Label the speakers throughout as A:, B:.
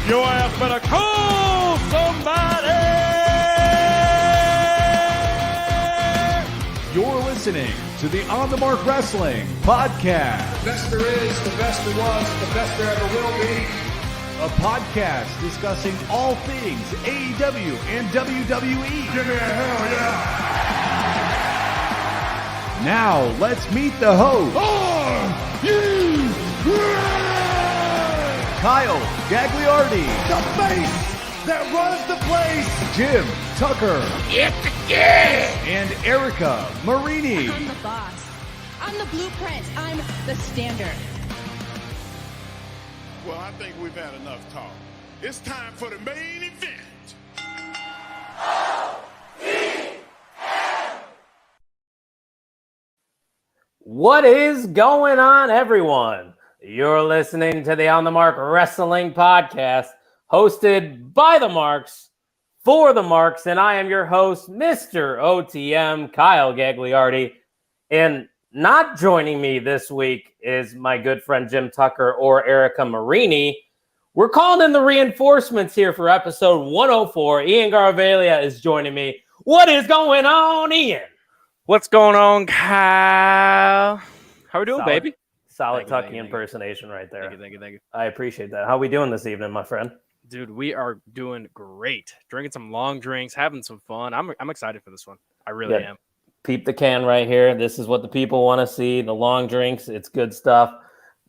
A: Your ass better call somebody! You're listening to the On the Mark Wrestling Podcast.
B: The best there is, the best there was, the best there ever will be.
A: A podcast discussing all things AEW and WWE.
B: Give me a hell yeah!
A: Now, let's meet the host. Kyle Gagliardi.
B: The face that runs the place.
A: Jim Tucker. And Erica Marini.
C: I'm the boss. I'm the blueprint. I'm the standard.
D: Well, I think we've had enough talk. It's time for the main event.
E: What is going on, everyone? You're listening to the On the Mark Wrestling Podcast, hosted by the Marks, for the Marks, and I am your host, Mr. OTM, Kyle Gagliardi. And not joining me this week is my good friend Jim Tucker or Erica Marini. We're calling in the reinforcements here for episode 104. Ian Garavalia is joining me. What is going on, Ian?
F: What's going on, Kyle? How we doing, baby?
E: Solid Tucky impersonation right there.
F: Thank you.
E: I appreciate that. How we doing this evening, my friend?
F: Dude, we are doing great. Drinking some long drinks, having some fun. I'm excited for this one. I really am.
E: Peep the can right here. This is what the people want to see. The long drinks. It's good stuff.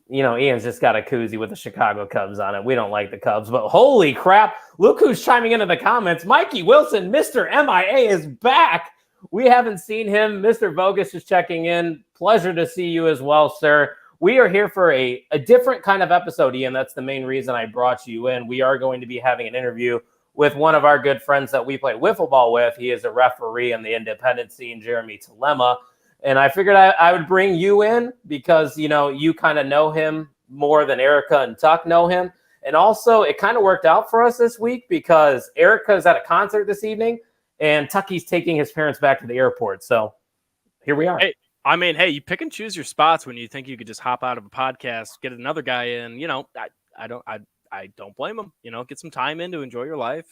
E: You know, Ian's just got a koozie with the Chicago Cubs on it. We don't like the Cubs, but holy crap. Look who's chiming into the comments. Mikey Wilson, Mr. MIA is back. We haven't seen him. Mr. Vogus is checking in. Pleasure to see you as well, sir. We are here for a different kind of episode, Ian. That's the main reason I brought you in. We are going to be having an interview with one of our good friends that we play wiffle ball with. He is a referee in the independent scene, Jeremy Tillema. And I figured I would bring you in because, you know, you kind of know him more than Erica and Tuck know him. And also, it kind of worked out for us this week because Erica's at a concert this evening and Tucky's taking his parents back to the airport. So here we are.
F: Hey, you pick and choose your spots when you think you could just hop out of a podcast, get another guy in. You know, I don't blame him. You know, get some time in to enjoy your life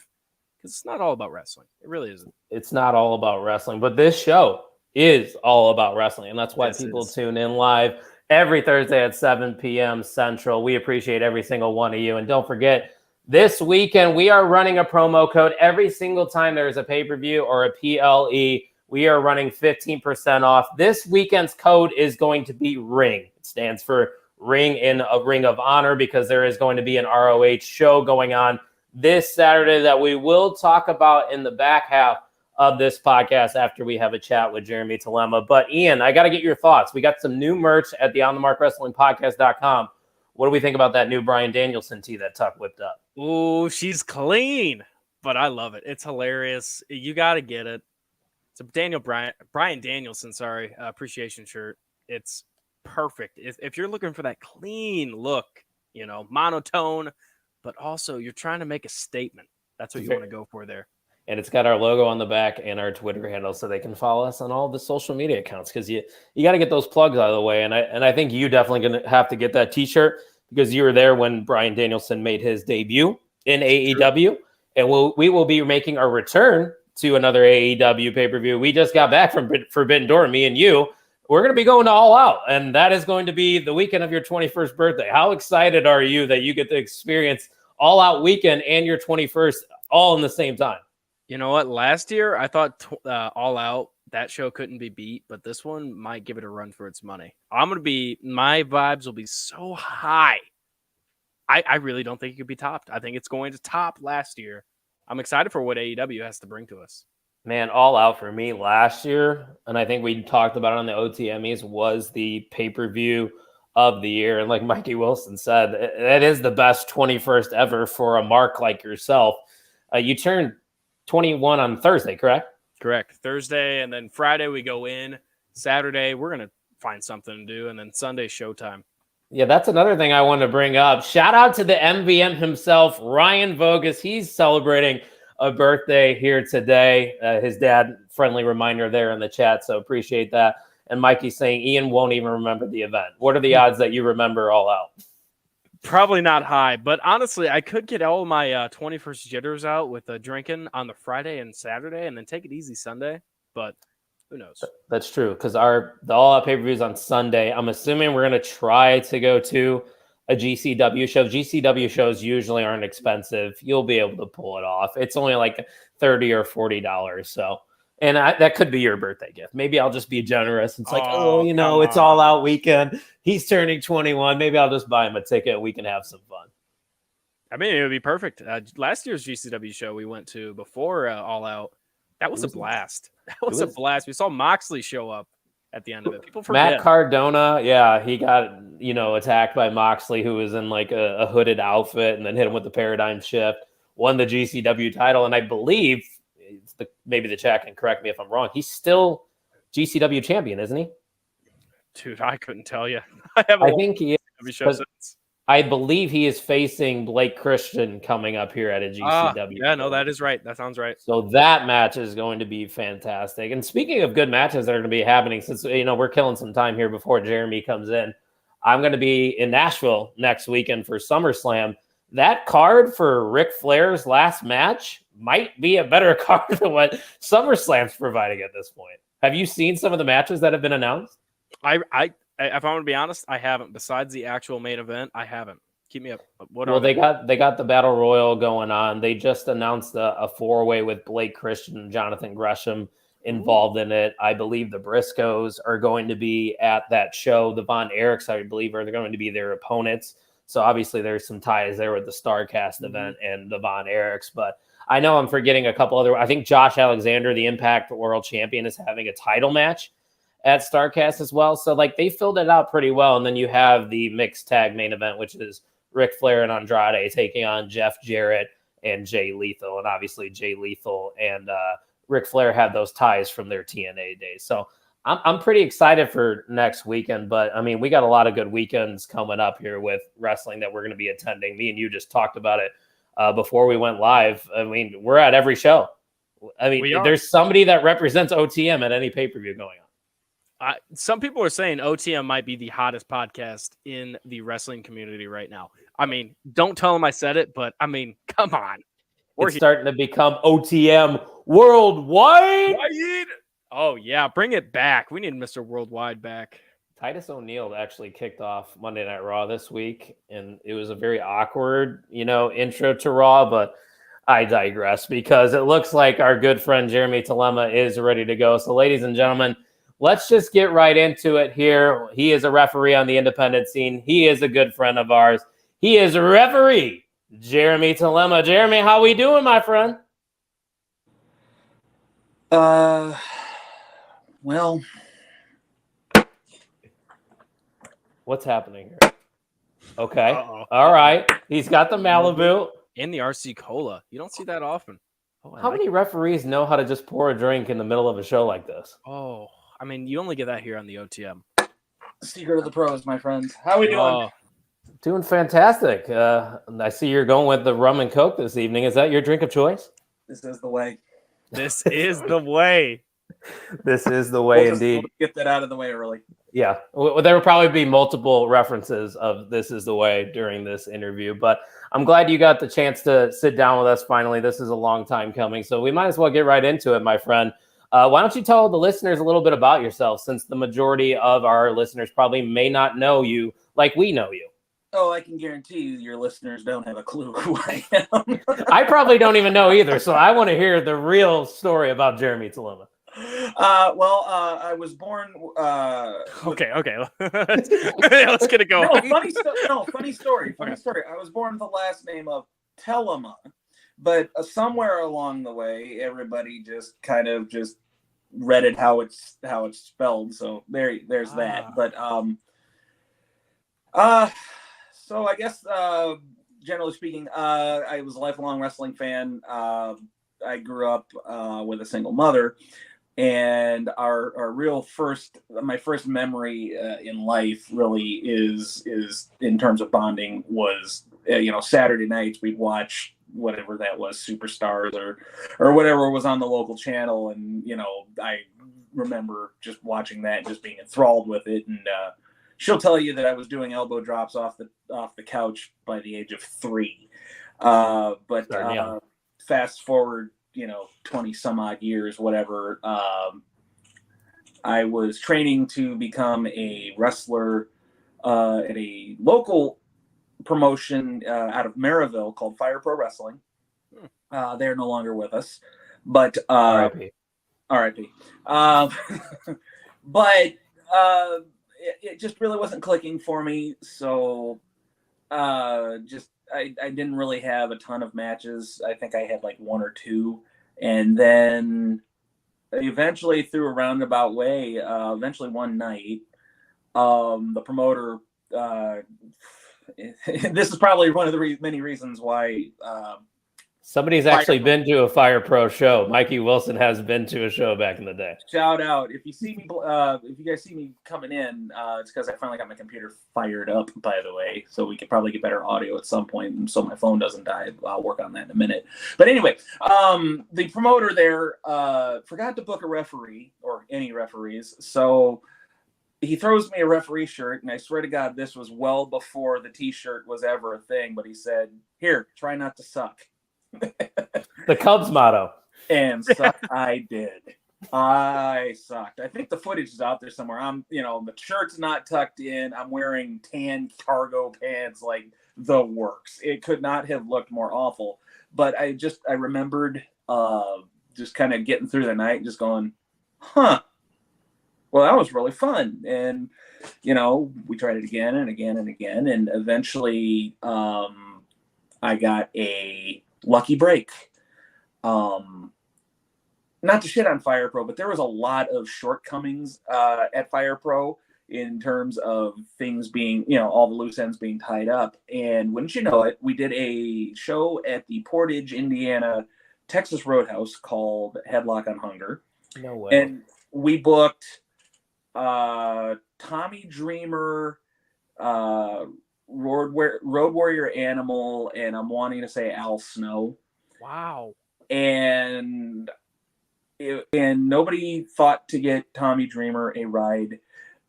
F: because it's not all about wrestling. It really isn't.
E: It's not all about wrestling, but this show is all about wrestling, and that's why people tune in live every Thursday at 7 p.m. Central. We appreciate every single one of you, and don't forget, this weekend we are running a promo code every single time there is a pay-per-view or a PLE. We are running 15% off. This weekend's code is going to be RING. It stands for Ring in a Ring of Honor because there is going to be an ROH show going on this Saturday that we will talk about in the back half of this podcast after we have a chat with Jeremy Tillema. But Ian, I got to get your thoughts. We got some new merch at the OnTheMarkWrestlingPodcast.com. What do we think about that new Bryan Danielson tee that Tuck whipped up?
F: Ooh, she's clean, but I love it. It's hilarious. You got to get it. It's a Bryan Danielson, appreciation shirt. It's perfect. If you're looking for that clean look, you know, monotone, but also you're trying to make a statement. That's what you want to go for there.
E: And it's got our logo on the back and our Twitter handle so they can follow us on all the social media accounts because you got to get those plugs out of the way. And I think you definitely going to have to get that T-shirt because you were there when Bryan Danielson made his debut in AEW. And we will be making our return to another AEW pay-per-view. We just got back from Forbidden Door, me and you. We're going to be going to All Out, and that is going to be the weekend of your 21st birthday. How excited are you that you get to experience All Out weekend and your 21st all in the same time?
F: You know what? Last year, I thought All Out, that show couldn't be beat, but this one might give it a run for its money. My vibes will be so high. I really don't think it could be topped. I think it's going to top last year. I'm excited for what AEW has to bring to us.
E: Man, All Out for me last year, and I think we talked about it on the OTMEs, was the pay-per-view of the year. And like Mikey Wilson said, it is the best 21st ever for a mark like yourself. You turned 21 on Thursday, correct?
F: Correct. Thursday, and then Friday we go in. Saturday, we're going to find something to do, and then Sunday, showtime.
E: Yeah, that's another thing I wanted to bring up. Shout out to the MVM himself, Ryan Vogus. He's celebrating a birthday here today. His dad, friendly reminder there in the chat, so appreciate that. And Mikey's saying Ian won't even remember the event. What are the odds that you remember All Out?
F: Probably not high, but honestly, I could get all my 21st jitters out with drinking on the Friday and Saturday, and then take it easy Sunday. But who knows?
E: That's true, because the All Out pay-per-view is on Sunday. I'm assuming we're going to try to go to a GCW show. GCW shows usually aren't expensive. You'll be able to pull it off. It's only like $30 or $40. So, and that could be your birthday gift. Maybe I'll just be generous. It's like, it's All Out weekend. He's turning 21. Maybe I'll just buy him a ticket. We can have some fun.
F: I mean, it would be perfect. Last year's GCW show we went to before All Out, that was a blast. That was a blast. We saw Moxley show up at the end of it. People forget.
E: Matt Cardona, yeah, he got attacked by Moxley, who was in like a hooded outfit, and then hit him with the paradigm shift. Won the GCW title, and I believe maybe the chat can correct me if I'm wrong. He's still GCW champion, isn't he?
F: Dude, I couldn't tell you.
E: I think he is. I believe he is facing Blake Christian coming up here at a GCW.
F: Yeah, no, that is right. That sounds right.
E: So that match is going to be fantastic. And speaking of good matches that are going to be happening, since we're killing some time here before Jeremy comes in, I'm going to be in Nashville next weekend for SummerSlam. That card for Ric Flair's last match might be a better card than what SummerSlam's providing at this point. Have you seen some of the matches that have been announced?
F: If I'm going to be honest, I haven't. Besides the actual main event, I haven't. Keep me up.
E: They got the Battle Royal going on. They just announced a 4-way with Blake Christian and Jonathan Gresham involved in it. I believe the Briscoes are going to be at that show. The Von Erichs, I believe, are going to be their opponents. So obviously there's some ties there with the StarCast event and the Von Erichs. But I know I'm forgetting a couple other. I think Josh Alexander, the Impact World Champion, is having a title match at StarCast as well. So they filled it out pretty well. And then you have the mixed tag main event, which is Ric Flair and Andrade taking on Jeff Jarrett and Jay Lethal. And obviously Jay Lethal and Ric Flair had those ties from their TNA days. So I'm pretty excited for next weekend. But I mean, we got a lot of good weekends coming up here with wrestling that we're going to be attending. Me and you just talked about it before we went live. I mean, we're at every show. I mean, there's somebody that represents OTM at any pay-per-view going on.
F: Some people are saying OTM might be the hottest podcast in the wrestling community right now. I mean, don't tell them I said it, but I mean, come on.
E: It's starting to become OTM worldwide.
F: Oh, yeah. Bring it back. We need Mr. Worldwide back.
E: Titus O'Neil actually kicked off Monday Night Raw this week, and it was a very awkward, intro to Raw, but I digress because it looks like our good friend Jeremy Tillema is ready to go. So, ladies and gentlemen, let's just get right into it here. He is a referee on the independent scene. He is a good friend of ours. He is a referee, Jeremy Tillema. Jeremy, how we doing, my friend?
G: Well.
E: What's happening here? Okay. Uh-oh. All right. He's got the Malibu.
F: And the RC Cola. You don't see that often.
E: How many referees know how to just pour a drink in the middle of a show like this?
F: Oh, I mean, you only get that here on the OTM.
G: Secret of the pros, my friends. How are we doing?
E: Doing fantastic. I see you're going with the rum and Coke this evening. Is that your drink of choice?
G: This is the way.
F: This is the way.
E: This is the way, indeed.
G: We'll get that out of the way early.
E: Yeah. There will probably be multiple references of This Is the Way during this interview, but I'm glad you got the chance to sit down with us finally. This is a long time coming, so we might as well get right into it, my friend. Why don't you tell the listeners a little bit about yourself, since the majority of our listeners probably may not know you like we know you.
G: Oh, I can guarantee you your listeners don't have a clue who I am.
E: I probably don't even know either, so I want to hear the real story about Jeremy Tillema.
G: I was born.
F: Okay. Let's get it going.
G: Funny story. I was born with the last name of Tillema, but somewhere along the way, everybody just kind of just read it how it's spelled. So there's that. But so I guess generally speaking, I was a lifelong wrestling fan. I grew up with a single mother. And my first memory in life really is in terms of bonding was Saturday nights we'd watch whatever that was, Superstars or whatever was on the local channel, and I remember just watching that and just being enthralled with it. And she'll tell you that I was doing elbow drops off the couch by the age of 3. But fast forward, 20 some odd years, whatever. I was training to become a wrestler at a local promotion out of Maryville called Fire Pro Wrestling. They're no longer with us, but R.I.P. But it just really wasn't clicking for me. So I didn't really have a ton of matches. I think I had like 1 or 2, and then eventually through a roundabout way, eventually one night, the promoter. This is probably one of the many reasons why.
E: Somebody's actually been to a Fire Pro show. Mikey Wilson has been to a show back in the day.
G: Shout out! If you see me, if you guys see me coming in, it's because I finally got my computer fired up. By the way, so we could probably get better audio at some point, and so my phone doesn't die. I'll work on that in a minute. But anyway, the promoter there forgot to book a referee or any referees, so he throws me a referee shirt, and I swear to God, this was well before the T-shirt was ever a thing. But he said, "Here, try not to suck."
E: The Cubs motto.
G: And suck I did. I sucked. I think the footage is out there somewhere. The shirt's not tucked in. I'm wearing tan cargo pants, like the works. It could not have looked more awful. But I remembered just kind of getting through the night and just going, well, that was really fun. And, we tried it again and again and again. And eventually I got a lucky break. Not to shit on Fire Pro, but there was a lot of shortcomings at Fire Pro in terms of things being, all the loose ends being tied up. And wouldn't you know it, we did a show at the Portage, Indiana, Texas Roadhouse called Headlock on Hunger.
E: No way.
G: And we booked Tommy Dreamer, Road Warrior Animal, and I'm wanting to say Al Snow.
F: Wow.
G: And nobody thought to get Tommy Dreamer a ride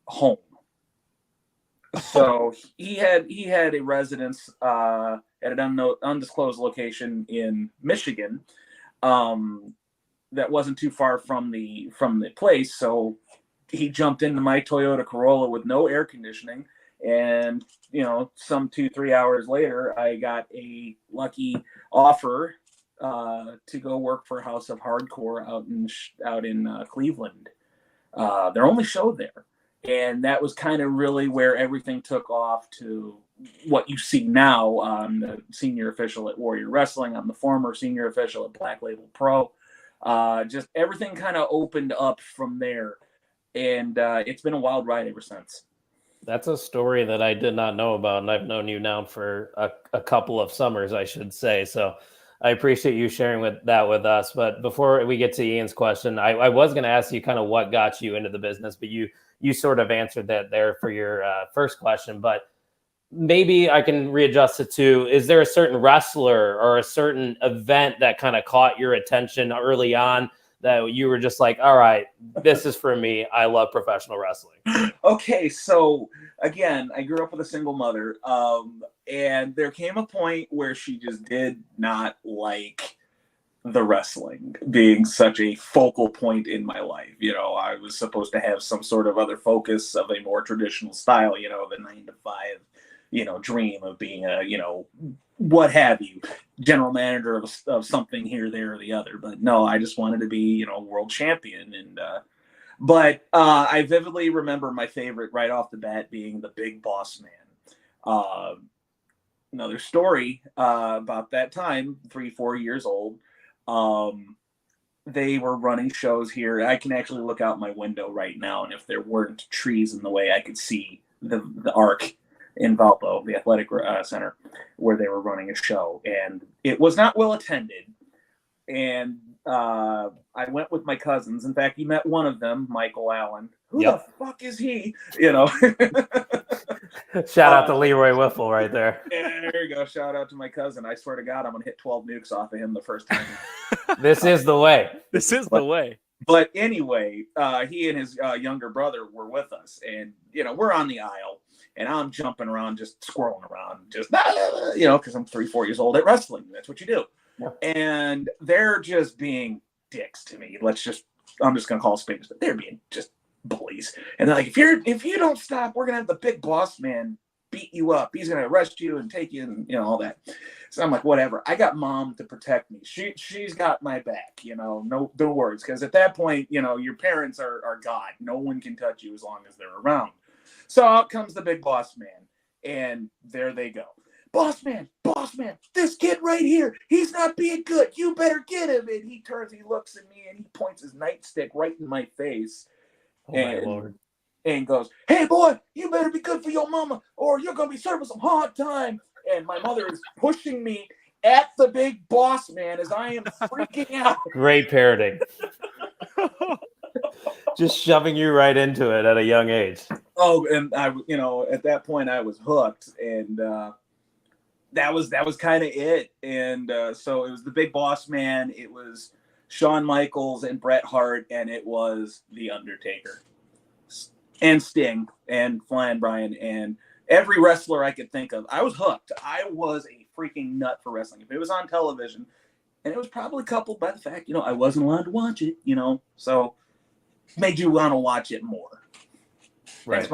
G: home. So he had a residence at an undisclosed location in Michigan that wasn't too far from the place. So he jumped into my Toyota Corolla with no air conditioning. And, some 2-3 hours later, I got a lucky offer to go work for House of Hardcore out in Cleveland. Their only show there. And that was kind of really where everything took off to what you see now. I'm the senior official at Warrior Wrestling. I'm the former senior official at Black Label Pro. Just everything kind of opened up from there. And it's been a wild ride ever since.
E: That's a story that I did not know about, and I've known you now for a couple of summers, I should say. So I appreciate you sharing that with us. But before we get to Ian's question, I was going to ask you kind of what got you into the business, but you sort of answered that there for your first question. But maybe I can readjust it to, is there a certain wrestler or a certain event that kind of caught your attention early on that you were just like, all right, this is for me. I love professional wrestling.
G: Okay, so again, I grew up with a single mother, and there came a point where she just did not like the wrestling being such a focal point in my life. I was supposed to have some sort of other focus of a more traditional style, the 9-to-5, dream of being a, what have you, general manager of something here, there, or the other. But no, I just wanted to be, world champion. And but I vividly remember my favorite right off the bat being the Big Boss Man. Another story about that time, 3-4 years old. They were running shows here. I can actually look out my window right now, and if there weren't trees in the way, I could see the arc in Valpo, the athletic center, where they were running a show, and it was not well attended. And I went with my cousins. In fact, you met one of them, Michael Allen. Who the fuck is he?
E: Shout out to Leroy Wiffle right there.
G: Yeah, there you go. Shout out to my cousin. I swear to God, I'm gonna hit 12 nukes off of him the first time.
E: This is the way.
F: This is the way.
G: But anyway, he and his younger brother were with us, and we're on the aisle, and I'm jumping around, just squirreling around, just because I'm 3-4 years old at wrestling. That's what you do. Yeah. And they're just being dicks to me. I'm just gonna call spades, but they're being just bullies. And they're like, if you don't stop, we're gonna have the big boss man beat you up. He's gonna arrest you and take you, and all that. So I'm like, whatever. I got mom to protect me. She's got my back. No worries. Because at that point, your parents are God. No one can touch you as long as they're around. So out comes the big boss man, and there they go. Boss man, this kid right here, he's not being good. You better get him. And he turns, he looks at me, and he points his nightstick right in my face.
E: Oh, my Lord.
G: And goes, hey, boy, you better be good for your mama, or you're going to be serving some hard time. And my mother is pushing me at the big boss man as I am freaking out.
E: Great parenting. Just shoving you right into it at a young age.
G: Oh, and I, at that point I was hooked, and that was kind of it. And so it was the big boss man. It was Shawn Michaels and Bret Hart, and it was The Undertaker and Sting and Flying Brian and every wrestler I could think of. I was hooked. I was a freaking nut for wrestling. If it was on television, and it was probably coupled by the fact, I wasn't allowed to watch it, so made you want to watch it more.
E: Right.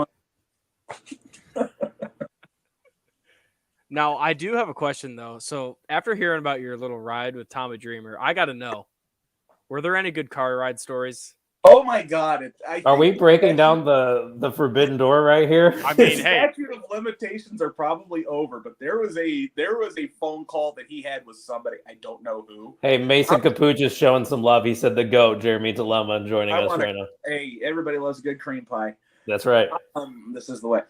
F: Now, I do have a question, though. So after hearing about your little ride with Tommy Dreamer, I got to know, were there any good car ride stories?
G: Oh, my God.
E: Are we breaking down the forbidden door right here?
F: I mean, hey.
G: Statute of limitations are probably over, but there was a phone call that he had with somebody. I don't know who.
E: Hey, Mason Capuch is showing some love. He said the GOAT, Jeremy Tillema, joining us right now.
G: Hey, everybody loves a good cream pie.
E: That's right.
G: This is the way.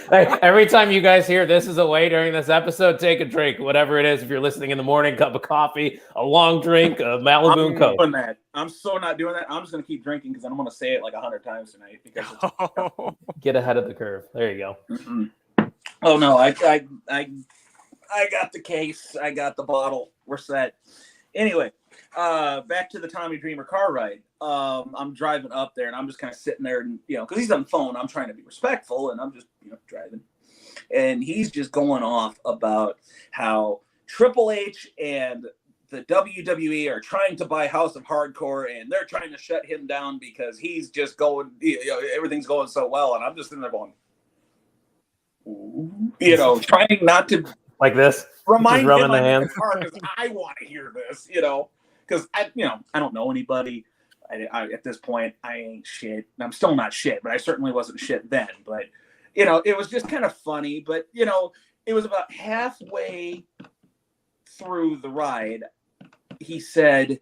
E: Hey, every time you guys hear "this is the way" during this episode, take a drink, whatever it is. If you're listening in the morning, cup of coffee, a long drink, a Malibu and Coke.
G: I'm so not doing that. I'm just going to keep drinking because I'm going to say it like 100 times tonight. Because
E: get ahead of the curve. There you go.
G: Mm-hmm. Oh no, I got the case. I got the bottle. We're set. Anyway, back to the Tommy Dreamer car ride. I'm driving up there, and I'm just kind of sitting there, and because he's on the phone, I'm trying to be respectful, and I'm just driving, and he's just going off about how Triple H and the WWE are trying to buy House of Hardcore, and they're trying to shut him down because he's just going, everything's going so well, and I'm just in there going, trying not to
E: like this,
G: remind
E: him
G: I'm in the car because I want to hear this, because I don't know anybody. I at this point, I ain't shit. I'm still not shit, but I certainly wasn't shit then. But, it was just kind of funny. But, it was about halfway through the ride. He said,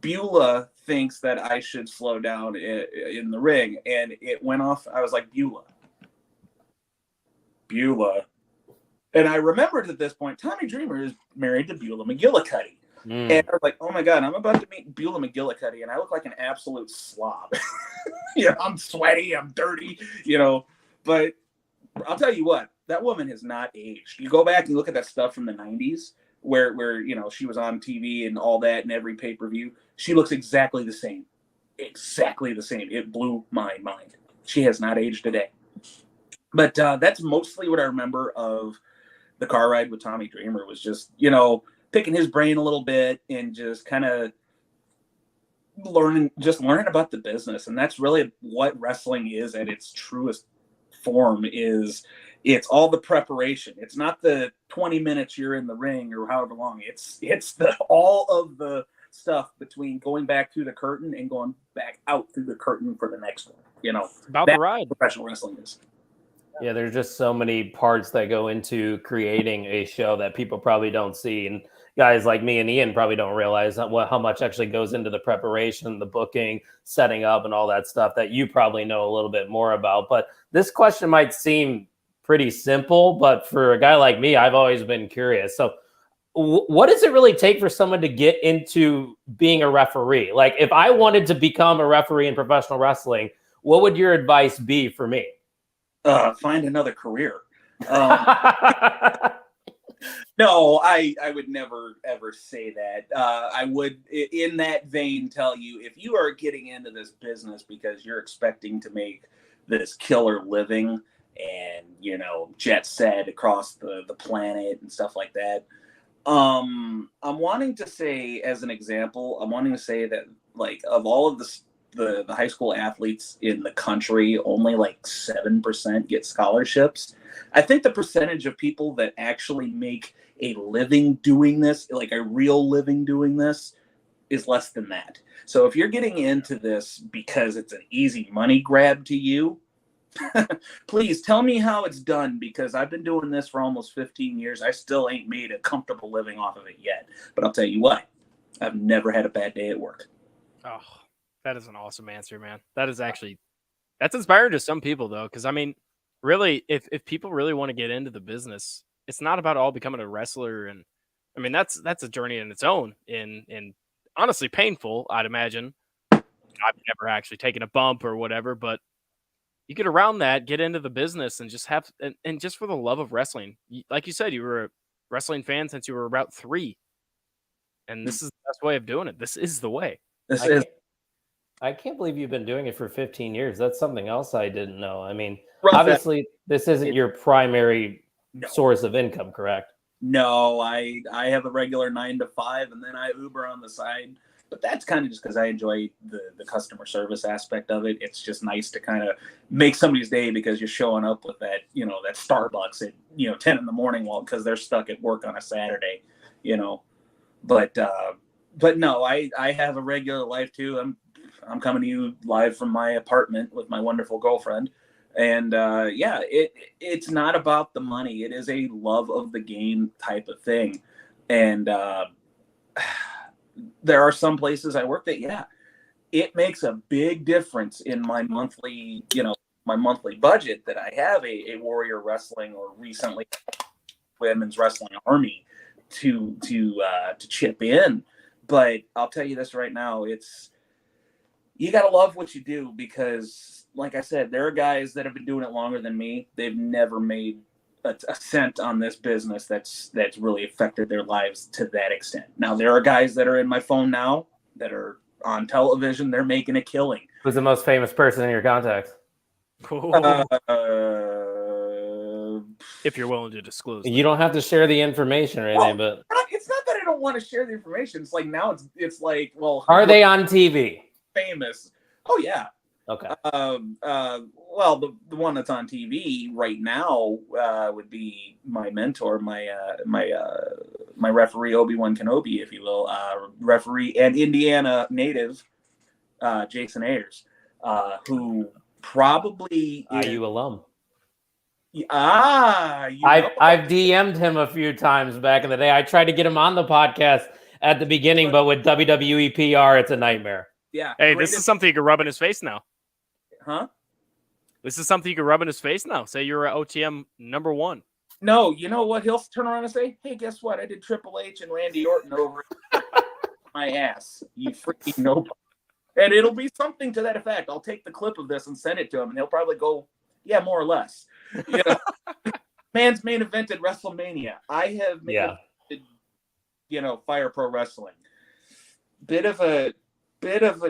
G: Beulah thinks that I should slow down in the ring. And it went off. I was like, Beulah. And I remembered at this point, Tommy Dreamer is married to Beulah McGillicuddy. And I was like, oh my God, I'm about to meet Beulah McGillicuddy, and I look like an absolute slob. I'm sweaty, I'm dirty, But I'll tell you what, that woman has not aged. You go back and look at that stuff from the 90s where she was on TV and all that and every pay-per-view. She looks exactly the same. Exactly the same. It blew my mind. She has not aged a day. But that's mostly what I remember of the car ride with Tommy Dreamer was just, picking his brain a little bit and just kind of learning about the business. And that's really what wrestling is at its truest form is it's all the preparation. It's not the 20 minutes you're in the ring or however long. It's all of the stuff between going back through the curtain and going back out through the curtain for the next one.
F: About the ride.
G: Professional wrestling is.
E: Yeah, there's just so many parts that go into creating a show that people probably don't see. And guys like me and Ian probably don't realize how much actually goes into the preparation, the booking, setting up, and all that stuff that you probably know a little bit more about. But this question might seem pretty simple, but for a guy like me, I've always been curious. So what does it really take for someone to get into being a referee? Like, if I wanted to become a referee in professional wrestling, what would your advice be for me?
G: Find another career. No, I would never ever say that. I would, in that vein, tell you if you are getting into this business because you're expecting to make this killer living and jet set across the planet and stuff like that. I'm wanting to say, as an example, I'm wanting to say that like of all of the high school athletes in the country, only like 7% get scholarships. I think the percentage of people that actually make a living doing this, like a real living doing this, is less than that. So if you're getting into this because it's an easy money grab to you, please tell me how it's done, because I've been doing this for almost 15 years. I still ain't made a comfortable living off of it yet. But I'll tell you what, I've never had a bad day at work.
F: Oh, that is an awesome answer, man. That's inspiring to some people, though, because I mean, really, if people really want to get into the business, it's not about all becoming a wrestler. And I mean, that's a journey in its own, and honestly painful, I'd imagine. I've never actually taken a bump or whatever, but you get around that, get into the business, and just have and just for the love of wrestling. Like you said, you were a wrestling fan since you were about 3, and this is the best way of doing it. This is the way.
E: I can't believe you've been doing it for 15 years. That's something else I didn't know. I mean,
G: Rough
E: obviously, this isn't your primary source of income, correct?
G: No, I have a regular 9 to 5, and then I Uber on the side. But that's kind of just because I enjoy the customer service aspect of it. It's just nice to kind of make somebody's day because you're showing up with that, that Starbucks at 10 in the morning because they're stuck at work on a Saturday, But no, I have a regular life too. I'm coming to you live from my apartment with my wonderful girlfriend. And it's not about the money. It is a love of the game type of thing. And there are some places I work that, it makes a big difference in my monthly, my monthly budget that I have a Warrior Wrestling or recently Women's Wrestling Army to chip in. But I'll tell you this right now, you got to love what you do, because like I said, there are guys that have been doing it longer than me. They've never made a cent on this business that's really affected their lives to that extent. Now, there are guys that are in my phone now that are on television. They're making a killing.
E: Who's the most famous person in your contacts?
F: If you're willing to disclose.
E: You don't have to share the information or anything, but
G: it's not that I don't want to share the information. It's like now it's like, well,
E: are they on TV?
G: Famous? Oh yeah.
E: Okay.
G: Well, the one that's on TV right now would be my mentor, my referee, Obi-Wan Kenobi, if you will, referee and Indiana native, Jason Ayers, who probably
E: IU alum.
G: I've
E: DM'd him a few times back in the day. I tried to get him on the podcast at the beginning, but with WWE PR, it's a nightmare.
G: Yeah.
F: Hey, this is something you can rub in his face now.
G: Huh?
F: This is something you can rub in his face now. Say you're OTM number 1.
G: No, you know what? He'll turn around and say, "Hey, guess what? I did Triple H and Randy Orton over my ass. You freaking know." And it'll be something to that effect. I'll take the clip of this and send it to him, and he'll probably go, "Yeah, more or less." Man's main evented WrestleMania. I have main evented, Fire Pro Wrestling. Bit of a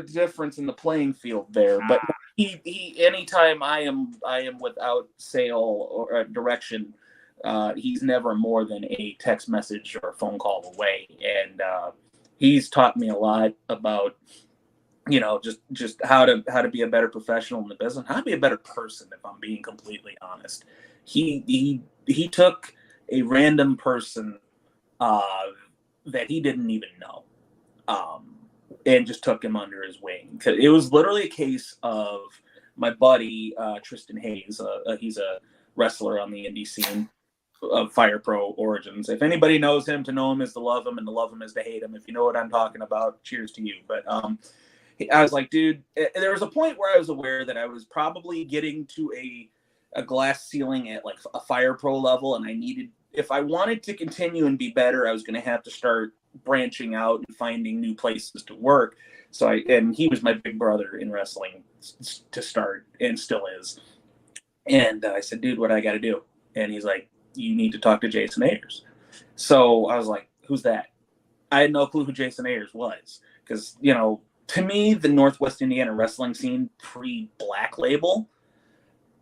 G: difference in the playing field there, but he anytime I am without sale or direction, he's never more than a text message or a phone call away, and he's taught me a lot about just how to be a better professional in the business, how to be a better person, if I'm being completely honest. He took a random person that he didn't even know, and just took him under his wing. It was literally a case of my buddy Tristan Hayes. He's a wrestler on the indie scene of Fire Pro Origins. If anybody knows him, to know him is to love him, and to love him is to hate him. If you know what I'm talking about, cheers to you. But I was like, dude, there was a point where I was aware that I was probably getting to a glass ceiling at like a Fire Pro level, and I needed, if I wanted to continue and be better, I was going to have to start branching out and finding new places to work. So and he was my big brother in wrestling to start, and still is. And I said, dude, what I got to do? And he's like, you need to talk to Jason Ayers. So I was like, who's that? I had no clue who Jason Ayers was. Because, to me, the Northwest Indiana wrestling scene pre-Black Label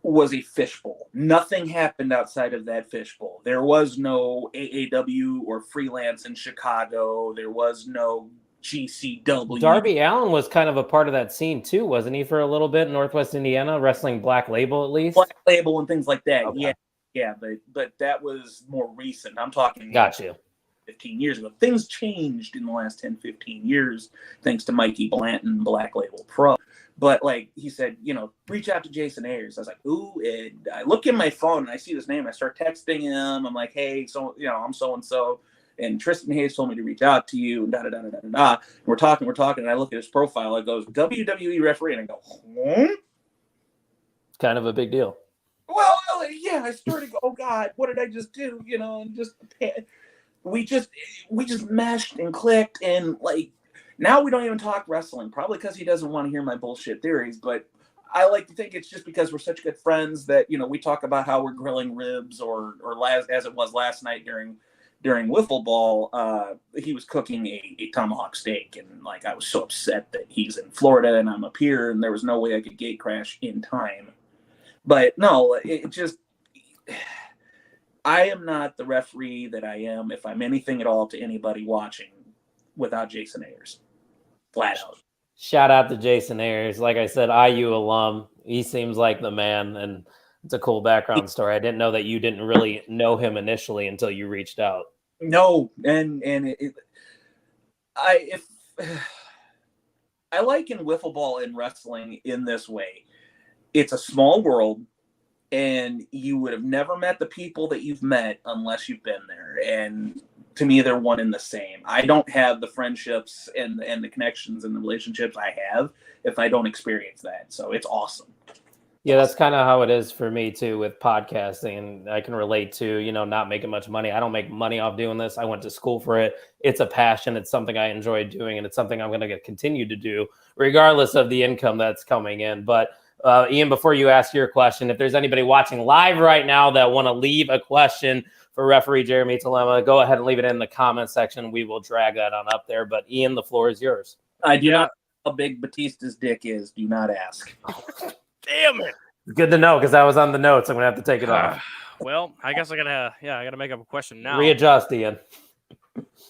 G: was a fishbowl. Nothing happened outside of that fishbowl. There was no AAW or freelance in Chicago. There was no GCW.
E: Darby Allin was kind of a part of that scene too, wasn't he, for a little bit? Northwest Indiana, wrestling Black Label at least.
G: Black Label and things like that.
E: Okay.
G: Yeah, but that was more recent. I'm talking.
E: Got you.
G: 15 years ago. Things changed in the last 10, 15 years thanks to Mikey Blanton, Black Label Pro. But like he said, reach out to Jason Ayers. I was like, ooh, and I look in my phone and I see this name. I start texting him. I'm like, hey, so I'm so and so, and Tristan Hayes told me to reach out to you. And da da da da da da. And we're talking, and I look at his profile. It goes WWE referee, and I go,
E: It's kind of a big deal.
G: Well, yeah. I started to go, oh God, what did I just do? And just. We just meshed and clicked, and like now we don't even talk wrestling, probably because he doesn't want to hear my bullshit theories. But I like to think it's just because we're such good friends that we talk about how we're grilling ribs, or as it was last night during wiffle ball, he was cooking a tomahawk steak, and like I was so upset that he's in Florida and I'm up here, and there was no way I could gate crash in time. But no, it just. I am not the referee that I am, if I'm anything at all, to anybody watching without Jason Ayers. Flat out.
E: Shout out to Jason Ayers. Like I said, IU alum. He seems like the man, and it's a cool background story. I didn't know that you didn't really know him initially until you reached out.
G: No, and I liken wiffle ball and wrestling in this way. It's a small world. And you would have never met the people that you've met unless you've been there. And to me, they're one and the same. I don't have the friendships and the connections and the relationships I have if I don't experience that. So it's awesome.
E: Yeah, that's kind of how it is for me too with podcasting. And I can relate to, not making much money. I don't make money off doing this. I went to school for it. It's a passion. It's something I enjoy doing, and it's something I'm going to continue to do regardless of the income that's coming in. But Ian, before you ask your question, if there's anybody watching live right now that want to leave a question for referee Jeremy Tillema, go ahead and leave it in the comment section. We will drag that on up there. But Ian, the floor is yours.
G: I do not know how big Batista's dick is. Do not ask.
F: Damn it.
E: It's good to know because I was on the notes. I'm going to have to take it off.
F: Well, I guess I gotta make up a question now.
E: Readjust, Ian.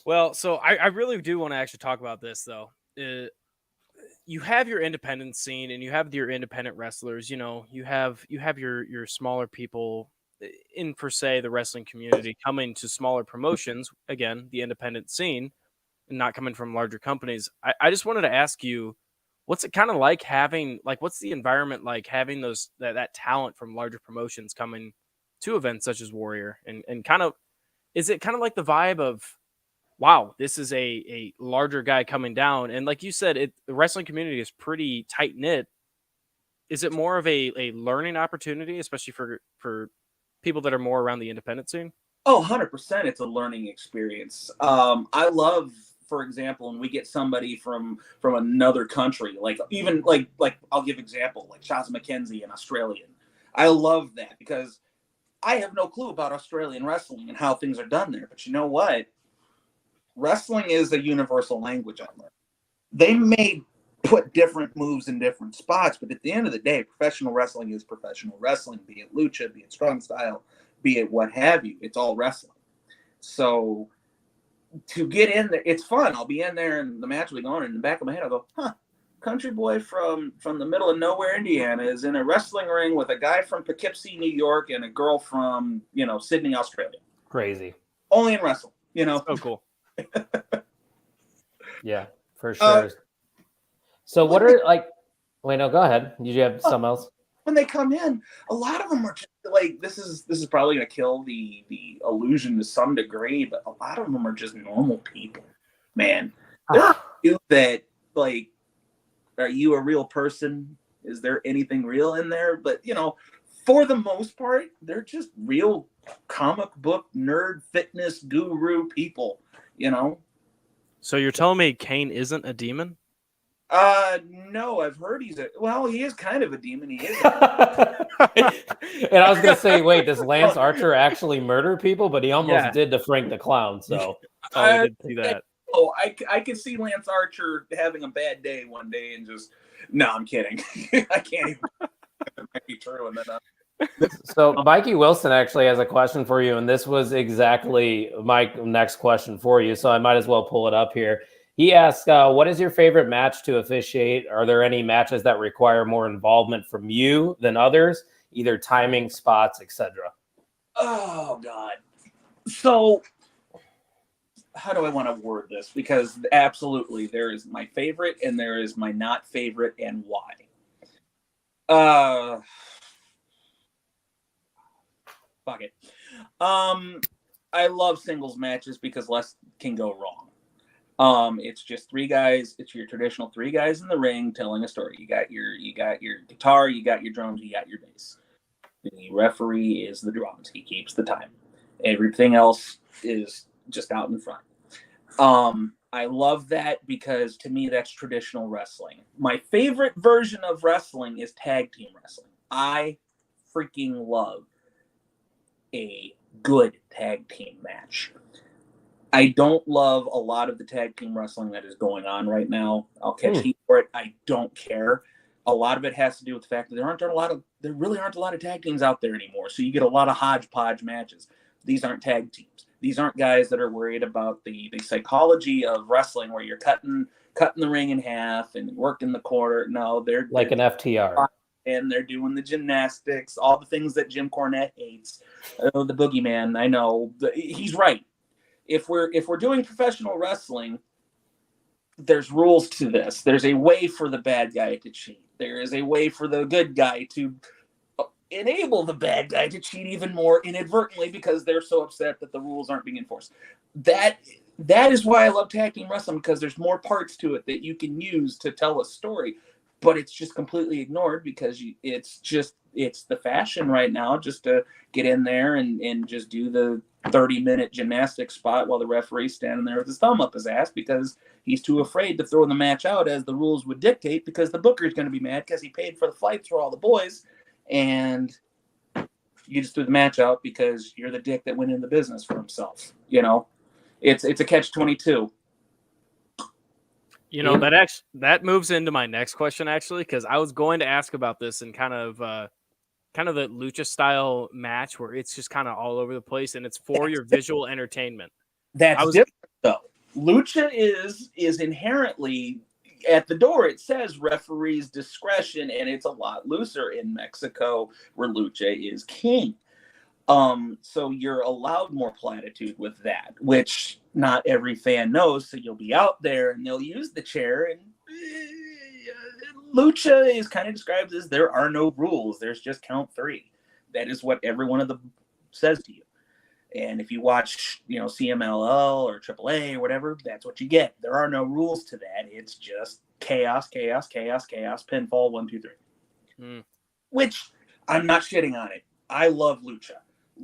F: Well, so I really do want to actually talk about this though. You have your independent scene and you have your independent wrestlers, you have your smaller people in, per se, the wrestling community coming to smaller promotions, again, the independent scene, and not coming from larger companies. I just wanted to ask you, what's it kind of like having, what's the environment like having that talent from larger promotions coming to events such as Warrior, and kind of, is it kind of like the vibe of, wow, this is a larger guy coming down. And like you said, the wrestling community is pretty tight knit. Is it more of a learning opportunity, especially for people that are more around the independent scene?
G: Oh, 100%. It's a learning experience. I love, for example, when we get somebody from another country, like I'll give example, like Shaz McKenzie, an Australian. I love that because I have no clue about Australian wrestling and how things are done there. But you know what? Wrestling is a universal language I learned. They may put different moves in different spots, but at the end of the day, professional wrestling is professional wrestling, be it lucha, be it strong style, be it what have you. It's all wrestling. So to get in there, it's fun. I'll be in there and the match will be going, and in the back of my head, I'll go, country boy from the middle of nowhere, Indiana, is in a wrestling ring with a guy from Poughkeepsie, New York, and a girl from, Sydney, Australia.
E: Crazy.
G: Only in wrestling,
F: So cool.
E: Yeah, for sure. So what are wait, no, go ahead. Did you have something else?
G: When they come in, a lot of them are just like, this is probably going to kill the illusion to some degree, but a lot of them are just normal people, man. There are few that, like, are you a real person? Is there anything real in there? But, for the most part, they're just real comic book nerd fitness guru people,
F: So you're telling me Kane isn't a demon?
G: No, I've heard he is kind of a demon. He is.
E: And I was gonna say, wait, does Lance Archer actually murder people? But he almost did to Frank the Clown. So
F: I did see that.
G: Oh, I could see Lance Archer having a bad day one day and just. No, I'm kidding. I can't even. That might be true, and then.
E: So Mikey Wilson actually has a question for you, and this was exactly my next question for you. So I might as well pull it up here. He asks, what is your favorite match to officiate? Are there any matches that require more involvement from you than others, either timing, spots, etc.?
G: Oh, God. So how do I want to word this? Because absolutely, there is my favorite and there is my not favorite, and why. Fuck it. I love singles matches because less can go wrong. It's just three guys. It's your traditional three guys in the ring telling a story. You got your guitar, you got your drums, you got your bass. The referee is the drums. He keeps the time. Everything else is just out in front. I love that because to me that's traditional wrestling. My favorite version of wrestling is tag team wrestling. I freaking love a good tag team match. I don't love a lot of the tag team wrestling that is going on right now. I'll catch heat for it. I don't care. A lot of it has to do with the fact that there really aren't a lot of tag teams out there anymore. So you get a lot of hodgepodge matches. These aren't tag teams. These aren't guys that are worried about the psychology of wrestling where you're cutting the ring in half and working the quarter. No, they're
E: like an FTR.
G: And they're doing the gymnastics, all the things that Jim Cornette hates. Oh, the boogeyman, I know. He's right. If we're doing professional wrestling, there's rules to this. There's a way for the bad guy to cheat. There is a way for the good guy to enable the bad guy to cheat even more inadvertently because they're so upset that the rules aren't being enforced. That is why I love tag team wrestling, because there's more parts to it that you can use to tell a story, but it's just completely ignored because it's the fashion right now just to get in there and just do the 30-minute gymnastics spot while the referee's standing there with his thumb up his ass because he's too afraid to throw the match out as the rules would dictate because the booker's going to be mad because he paid for the flights for all the boys, and you just threw the match out because you're the dick that went in the business for himself. You know, it's a catch-22.
F: You know, that moves into my next question, actually, because I was going to ask about this in kind of the lucha style match where it's just kind of all over the place and it's for your visual entertainment.
G: That's different, though. Lucha is inherently at the door. It says referee's discretion, and it's a lot looser in Mexico where lucha is king. So you're allowed more platitude with that, which not every fan knows. So you'll be out there and they'll use the chair, and lucha is kind of described as there are no rules. There's just count three. That is what every one of them says to you. And if you watch, CMLL or AAA or whatever, that's what you get. There are no rules to that. It's just chaos, chaos, chaos, chaos, pinfall, 1, 2, 3. Which I'm not shitting on it. I love lucha.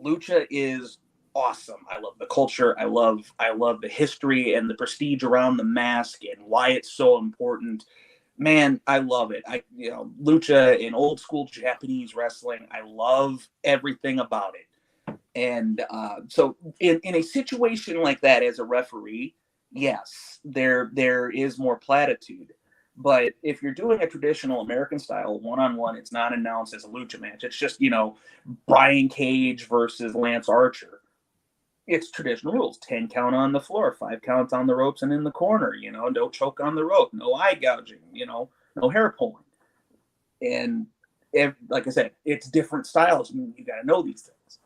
G: Lucha is awesome. I love the culture. I love the history and the prestige around the mask and why it's so important. Man, I love it. Lucha in old school Japanese wrestling, I love everything about it. And so in a situation like that as a referee, yes, there is more platitude. But if you're doing a traditional American style one-on-one, it's not announced as a lucha match. It's just, Brian Cage versus Lance Archer. It's traditional rules. 10 count on the floor, 5 counts on the ropes and in the corner, don't choke on the rope, no eye gouging, no hair pulling. And like I said, it's different styles. You got to know these things.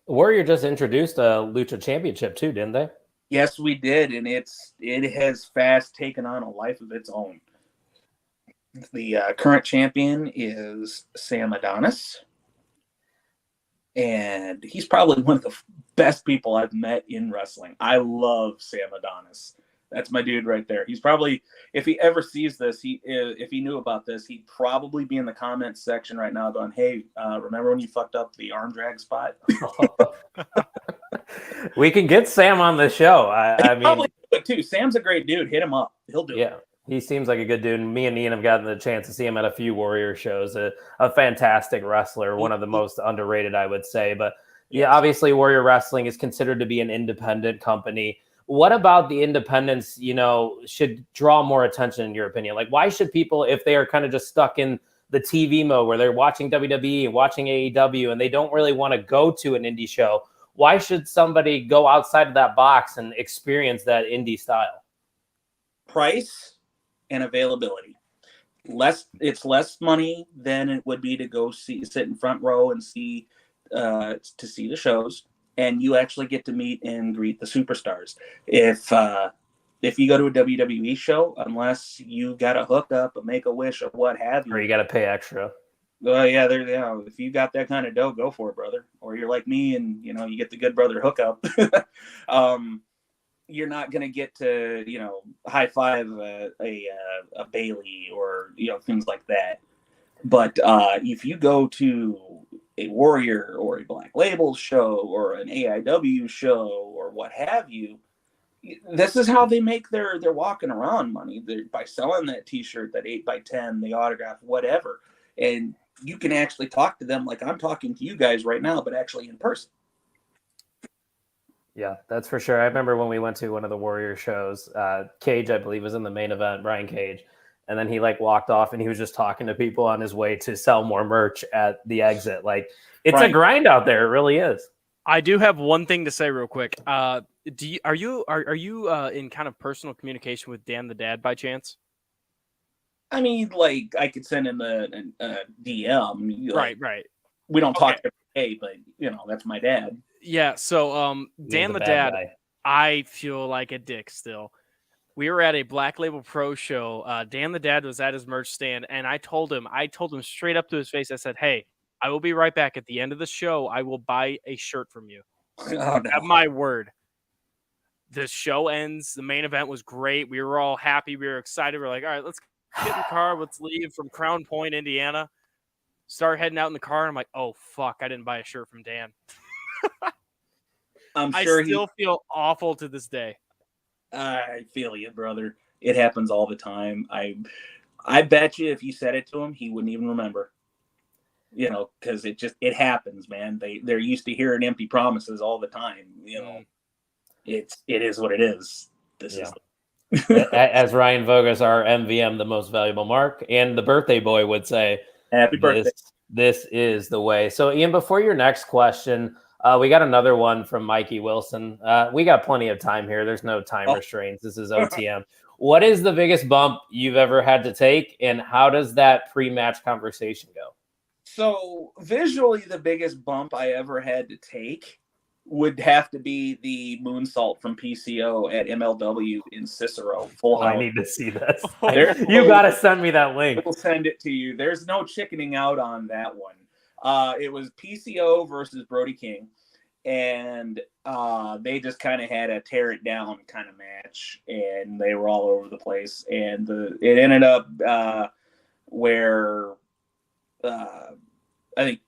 E: Warrior just introduced a Lucha Championship too, didn't they?
G: Yes, we did, and it has fast taken on a life of its own. The current champion is Sam Adonis, and he's probably one of the best people I've met in wrestling. I love Sam Adonis. That's my dude right there. He's probably, if he ever sees this, if he knew about this, he'd probably be in the comments section right now going, "Hey, remember when you fucked up the arm drag spot?"
E: We can get Sam on the show. I mean,
G: probably do it too. Sam's a great dude. Hit him up. He'll do it.
E: Yeah, He seems like a good dude. Me and Ian have gotten the chance to see him at a few Warrior shows. A fantastic wrestler, one of the most underrated, I would say. But yeah, obviously Warrior Wrestling is considered to be an independent company. What about the independents, should draw more attention in your opinion? Like, why should people, if they are kind of just stuck in the TV mode where they're watching WWE and watching AEW and they don't really want to go to an indie show, why should somebody go outside of that box and experience that indie style?
G: Price and availability. It's less money than it would be to go sit in front row and see the shows, and you actually get to meet and greet the superstars. If you go to a WWE show, unless you got a hookup, a Make-A-Wish, or what have you,
E: Or you got to pay extra.
G: Yeah, if you got that kind of dough, go for it, brother. Or you're like me and, you get the good brother hookup. You're not going to get to, high five a Bailey or, things like that. But if you go to a Warrior or a Black Label show or an AIW show or what have you, this is how they make their walking around money. By selling that T-shirt, that 8x10, the autograph, whatever. And you can actually talk to them like I'm talking to you guys right now, but actually in person.
E: Yeah, that's for sure. I remember when we went to one of the Warrior shows, Cage, I believe, was in the main event, Brian Cage. And then he walked off and he was just talking to people on his way to sell more merch at the exit. It's a grind out there. It really is.
F: I do have one thing to say real quick. Are you in kind of personal communication with Dan the Dad by chance?
G: I mean, I could send him a DM.
F: Right.
G: We don't talk every day, but that's my dad.
F: Yeah. So Dan the Dad, guy. I feel like a dick still. We were at a Black Label Pro show. Dan the Dad was at his merch stand, and I told him straight up to his face, I said, "Hey, I will be right back. At the end of the show, I will buy a shirt from you."
G: Oh, no.
F: Have my word. The show ends. The main event was great. We were all happy. We were excited. We're like, all right, let's get in the car. Let's leave from Crown Point, Indiana. Start heading out in the car. And I'm like, oh, fuck. I didn't buy a shirt from Dan.
G: I'm sure
F: I still feel awful to this day.
G: I feel you, brother. It happens all the time. I bet you if you said it to him, he wouldn't even remember. Because it happens, man. They're used to hearing empty promises all the time. It is what it is. This is.
E: As Ryan Vogus, our MVM, the most valuable mark, and the birthday boy would say,
G: "Happy birthday."
E: This is the way. So, Ian, before your next question, we got another one from Mikey Wilson. We got plenty of time here. There's no time restraints. This is OTM. What is the biggest bump you've ever had to take, and how does that pre-match conversation go?
G: So, visually, the biggest bump I ever had to take would have to be the moonsault from PCO at MLW in Cicero. Full house.
E: I need to see this. You got to send me that link.
G: We'll send it to you. There's no chickening out on that one. It was PCO versus Brody King, and they just kind of had a tear it down kind of match, and they were all over the place. And it ended up where I think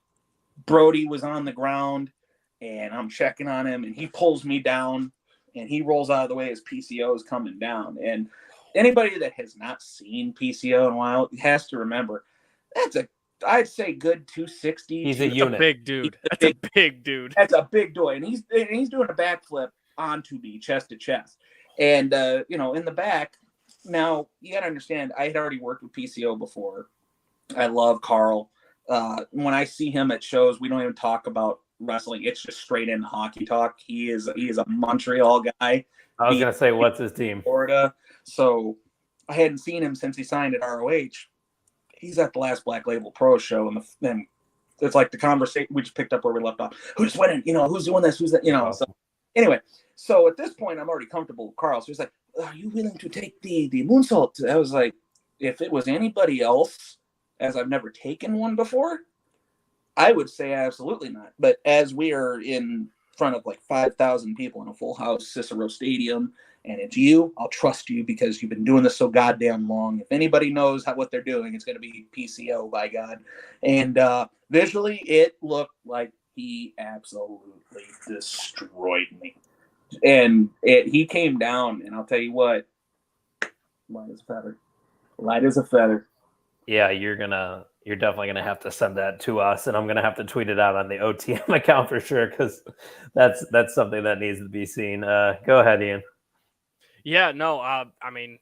G: Brody was on the ground, and I'm checking on him, and he pulls me down, and he rolls out of the way as PCO is coming down. And anybody that has not seen PCO in a while has to remember I'd say good 260.
E: He's a unit.
F: Big dude. That's a big dude.
G: That's a big dude, and he's doing a backflip onto me, chest to chest, and in the back. Now you got to understand, I had already worked with PCO before. I love Carl. When I see him at shows, we don't even talk about wrestling. It's just straight in hockey talk. He is a Montreal guy.
E: I was gonna say, what's his team?
G: Florida. So I hadn't seen him since he signed at ROH. He's at the last Black Label Pro show, and it's like the conversation we just picked up where we left off. Who's winning? Who's doing this? Who's that? So anyway, so at this point, I'm already comfortable with Carl. So he's like, "Are you willing to take the moonsault?" I was like, if it was anybody else, as I've never taken one before, I would say absolutely not. But as we are in front of 5,000 people in a full house Cicero Stadium, and it's you, I'll trust you because you've been doing this so goddamn long. If anybody knows what they're doing, it's going to be PCO, by God. And visually, it looked like he absolutely destroyed me. And he came down, and I'll tell you what, mine is better. Light as a feather.
E: Yeah, you're definitely gonna have to send that to us, and I'm gonna have to tweet it out on the OTM account for sure, because that's something that needs to be seen. Go ahead, Ian.
F: Yeah, no, I mean,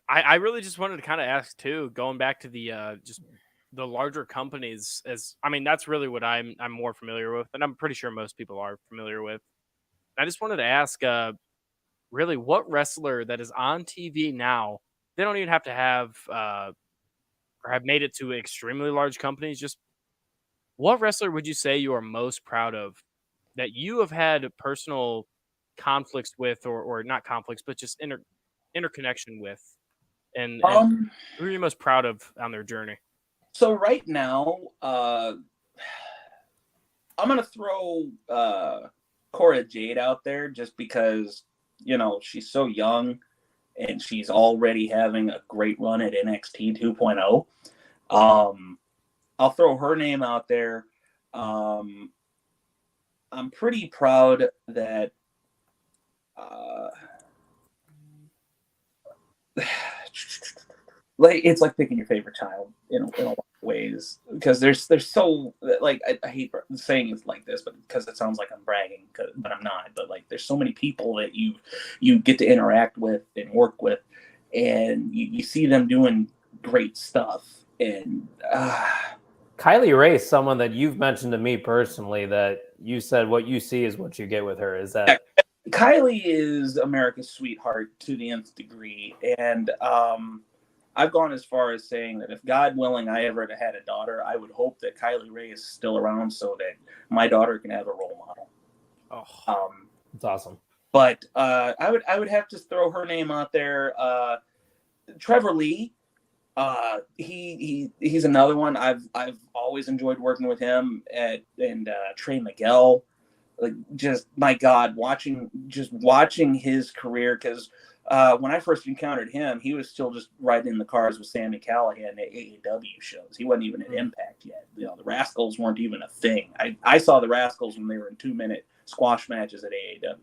F: I really just wanted to kind of ask too, going back to the just the larger companies, as I mean, that's really what I'm more familiar with, and I'm pretty sure most people are familiar with. I just wanted to ask, really, what wrestler that is on TV now? They don't even have to have or have made it to extremely large companies. Just what wrestler would you say you are most proud of that you have had personal conflicts with, or not conflicts, but just interconnection with, and who are you most proud of on their journey?
G: So right now, I'm gonna throw Cora Jade out there just because she's so young and she's already having a great run at NXT 2.0. I'll throw her name out there. I'm pretty proud that it's like picking your favorite child in a lot of ways, because there's so, like, I hate saying it like this, but because it sounds like I'm bragging, but I'm not. But like, there's so many people that you get to interact with and work with, and you see them doing great stuff. And
E: Kylie Ray is someone that you've mentioned to me personally, that you said what you see is what you get with her. Is that
G: Kylie is America's sweetheart to the nth degree, and I've gone as far as saying that if God willing I ever had a daughter, I would hope that Kylie Ray is still around so that my daughter can have a role model.
E: Oh, that's awesome.
G: But I would have to throw her name out there. Trevor Lee, he's another one. I've always enjoyed working with him, and Trey Miguel. Like, just my God, watching his career, because when I first encountered him, he was still just riding in the cars with Sami Callihan at AEW shows. He wasn't even at Impact yet. The Rascals weren't even a thing. I saw the Rascals when they were in 2-minute squash matches at AEW,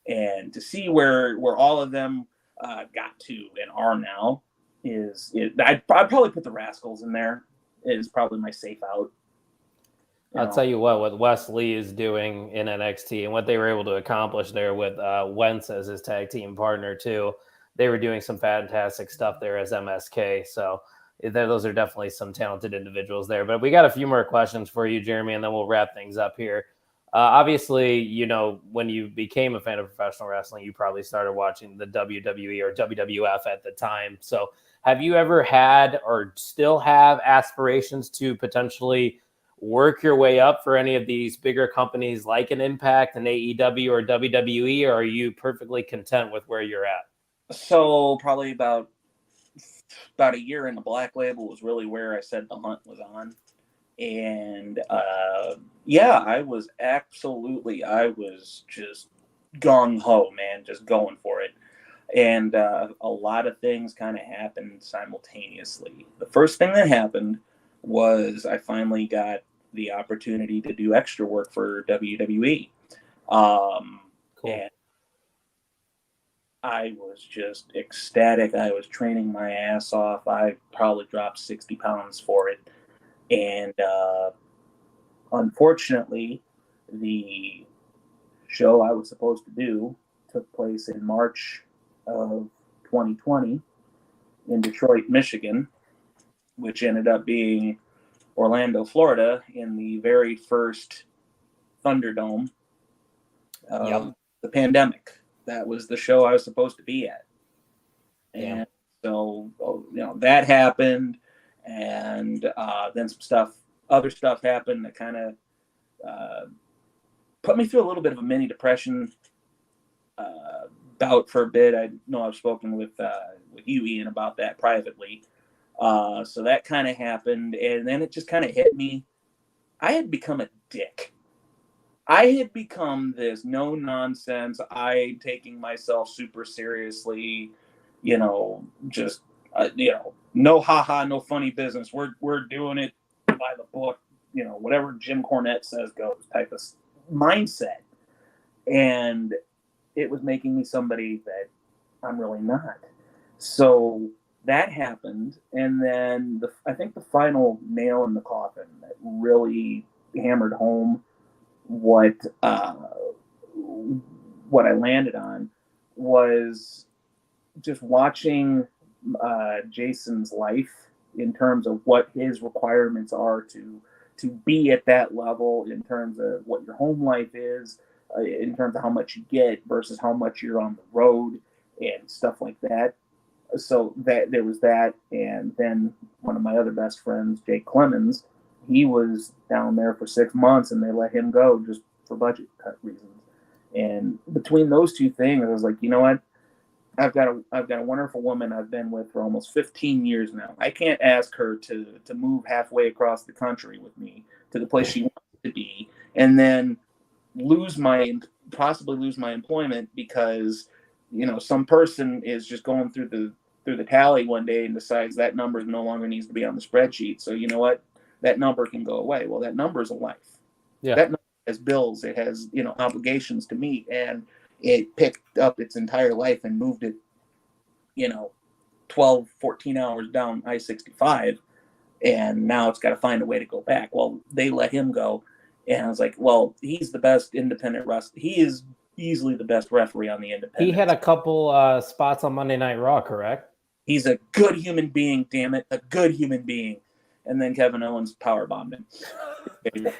G: and to see where all of them got to and are now I'd probably put the Rascals in there. Is probably my safe out.
E: I'll tell you what Wes Lee is doing in NXT and what they were able to accomplish there with Wentz as his tag team partner too. They were doing some fantastic stuff there as MSK. So those are definitely some talented individuals there. But we got a few more questions for you, Jeremy, and then we'll wrap things up here. Obviously, when you became a fan of professional wrestling, you probably started watching the WWE or WWF at the time. So have you ever had or still have aspirations to potentially work your way up for any of these bigger companies like an Impact, an AEW, or WWE, or are you perfectly content with where you're at?
G: So probably about a year in the Black Label was really where I said the hunt was on. And I was just gung-ho, man, just going for it. And a lot of things kind of happened simultaneously. The first thing that happened was I finally got the opportunity to do extra work for WWE. Cool. And I was just ecstatic. I was training my ass off. I probably dropped 60 pounds for it. And unfortunately, the show I was supposed to do took place in March of 2020 in Detroit, Michigan, which ended up being Orlando, Florida, in the very first Thunderdome of the pandemic. That was the show I was supposed to be at. And so, that happened. And then other stuff happened that kind of put me through a little bit of a mini depression bout for a bit. I know I've spoken with you, Ian, about that privately. So that kind of happened, and then it just kind of hit me. I had become a dick. I had become this no nonsense. Taking myself super seriously, just no haha, no funny business. We're doing it by the book, whatever Jim Cornette says goes type of mindset. And it was making me somebody that I'm really not. So that happened, and then I think the final nail in the coffin that really hammered home what I landed on was just watching Jason's life in terms of what his requirements are to be at that level, in terms of what your home life is, in terms of how much you get versus how much you're on the road and stuff like that. So that there was that, and then one of my other best friends, Jake Clemens, he was down there for 6 months, and they let him go just for budget cut reasons. And between those two things, I was like, you know what? I've got a wonderful woman I've been with for almost 15 years now. I can't ask her to move halfway across the country with me to the place she wants to be, and then possibly lose my employment because some person is just going through the tally one day and decides that number no longer needs to be on the spreadsheet. So you know what? That number can go away. Well, that number is a life.
E: Yeah.
G: That number has bills. It has obligations to meet, and it picked up its entire life and moved it 12, 14 hours down I-65, and now it's got to find a way to go back. Well, they let him go, and I was like, well, he's the best independent wrestler. He is easily the best referee on the independent.
E: He had a couple spots on Monday Night Raw, correct?
G: He's a good human being, damn it, a good human being. And then Kevin Owens powerbombed him.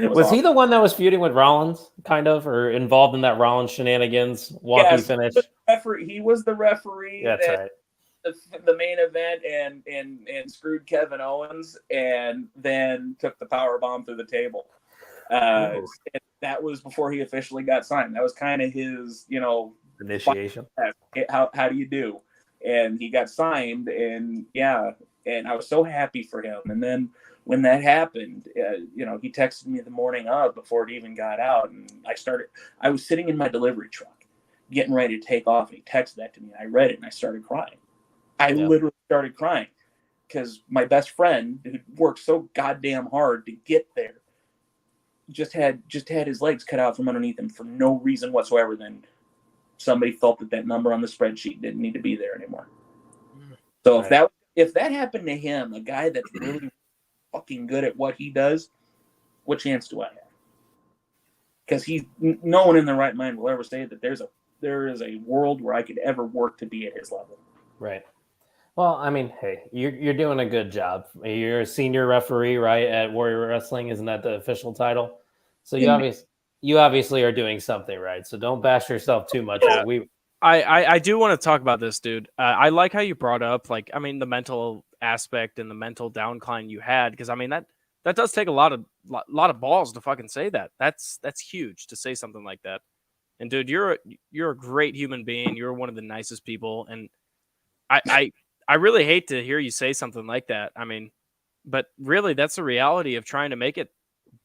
E: Was he the one that was feuding with Rollins, kind of, or involved in that Rollins shenanigans walkie finish?
G: He was the referee.
E: That's right.
G: The main event and screwed Kevin Owens, and then took the power bomb through the table. And that was before he officially got signed. That was kind of his,
E: initiation.
G: How do you do? And he got signed, and and I was so happy for him. And then when that happened, he texted me the morning of, before it even got out, and I was sitting in my delivery truck getting ready to take off, and he texted that to me, and I read it, and I started crying. I literally started crying because my best friend, who worked so goddamn hard to get there, just had his legs cut out from underneath him for no reason whatsoever. Then somebody felt that number on the spreadsheet didn't need to be there anymore. So if that happened to him, a guy that's really fucking good at what he does, what chance do I have? Because no one in their right mind will ever say that there is a world where I could ever work to be at his level.
E: Right. Well, I mean, hey, you're doing a good job. You're a senior referee, right, at Warrior Wrestling. Isn't that the official title? So you obviously are doing something right. So don't bash yourself too much.
F: Yeah. I do want to talk about this, dude. I like how you brought up, the mental aspect and the mental downcline you had, because I mean that does take a lot of balls to fucking say that. That's huge to say something like that. And dude, you're a great human being. You're one of the nicest people, and I really hate to hear you say something like that. I mean, but really, that's the reality of trying to make it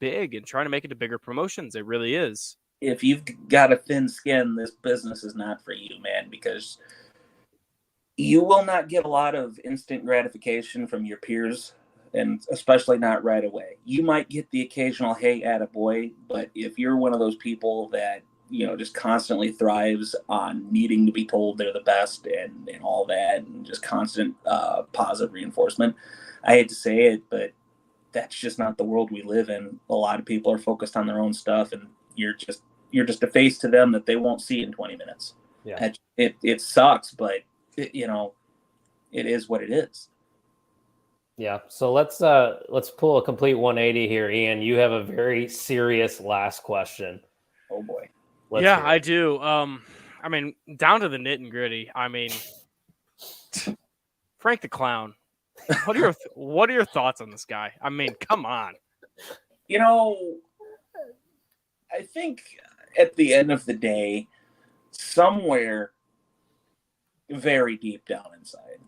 F: big and trying to make it to bigger promotions. It really is.
G: If you've got a thin skin, this business is not for you, man, because you will not get a lot of instant gratification from your peers, and especially not right away. You might get the occasional, hey, attaboy, but if you're one of those people that, just constantly thrives on needing to be told they're the best and all that, and just constant positive reinforcement, I hate to say it, but that's just not the world we live in. A lot of people are focused on their own stuff, and you're just a face to them that they won't see in 20 minutes.
E: Yeah.
G: It sucks, but it is what it is.
E: Yeah. So let's pull a complete 180 here, Ian. You have a very serious last question.
G: Oh boy.
F: I do. I mean, down to the nit and gritty. I mean, Frank the Clown. What are your thoughts on this guy? I mean, come on.
G: I think at the end of the day, somewhere very deep down inside,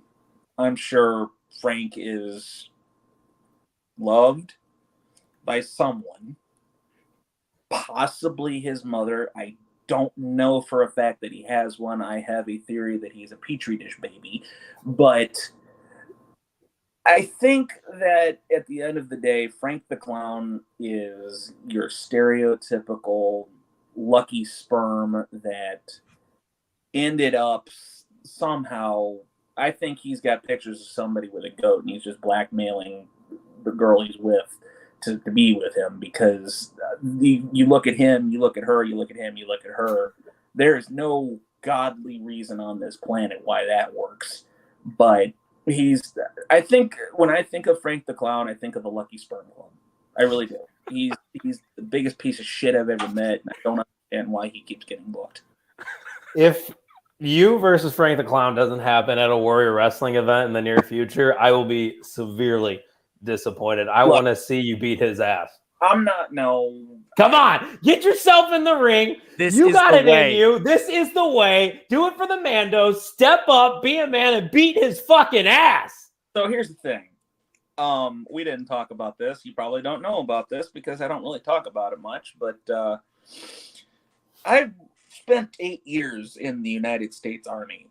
G: I'm sure Frank is loved by someone, possibly his mother. I don't know for a fact that he has one. I have a theory that he's a petri dish baby, but I think that at the end of the day, Frank the Clown is your stereotypical lucky sperm that ended up somehow I think he's got pictures of somebody with a goat, and he's just blackmailing the girl he's with to be with him, because you look at him, you look at her, you look at him, you look at her. There is no godly reason on this planet why that works. But I think when I think of Frank the Clown, I think of the Lucky Sperm Club. I really do. He's the biggest piece of shit I've ever met, and I don't understand why he keeps getting booked.
E: If you versus Frank the Clown doesn't happen at a Warrior Wrestling event in the near future, I will be severely disappointed. I want to see you beat his ass.
G: I'm not. No.
E: Come on, get yourself in the ring. You got it in you. This is the way. Do it for the Mandos. Step up, be a man, and beat his fucking ass.
G: So here's the thing. We didn't talk about this. You probably don't know about this because I don't really talk about it much. But I've spent 8 years in the United States Army,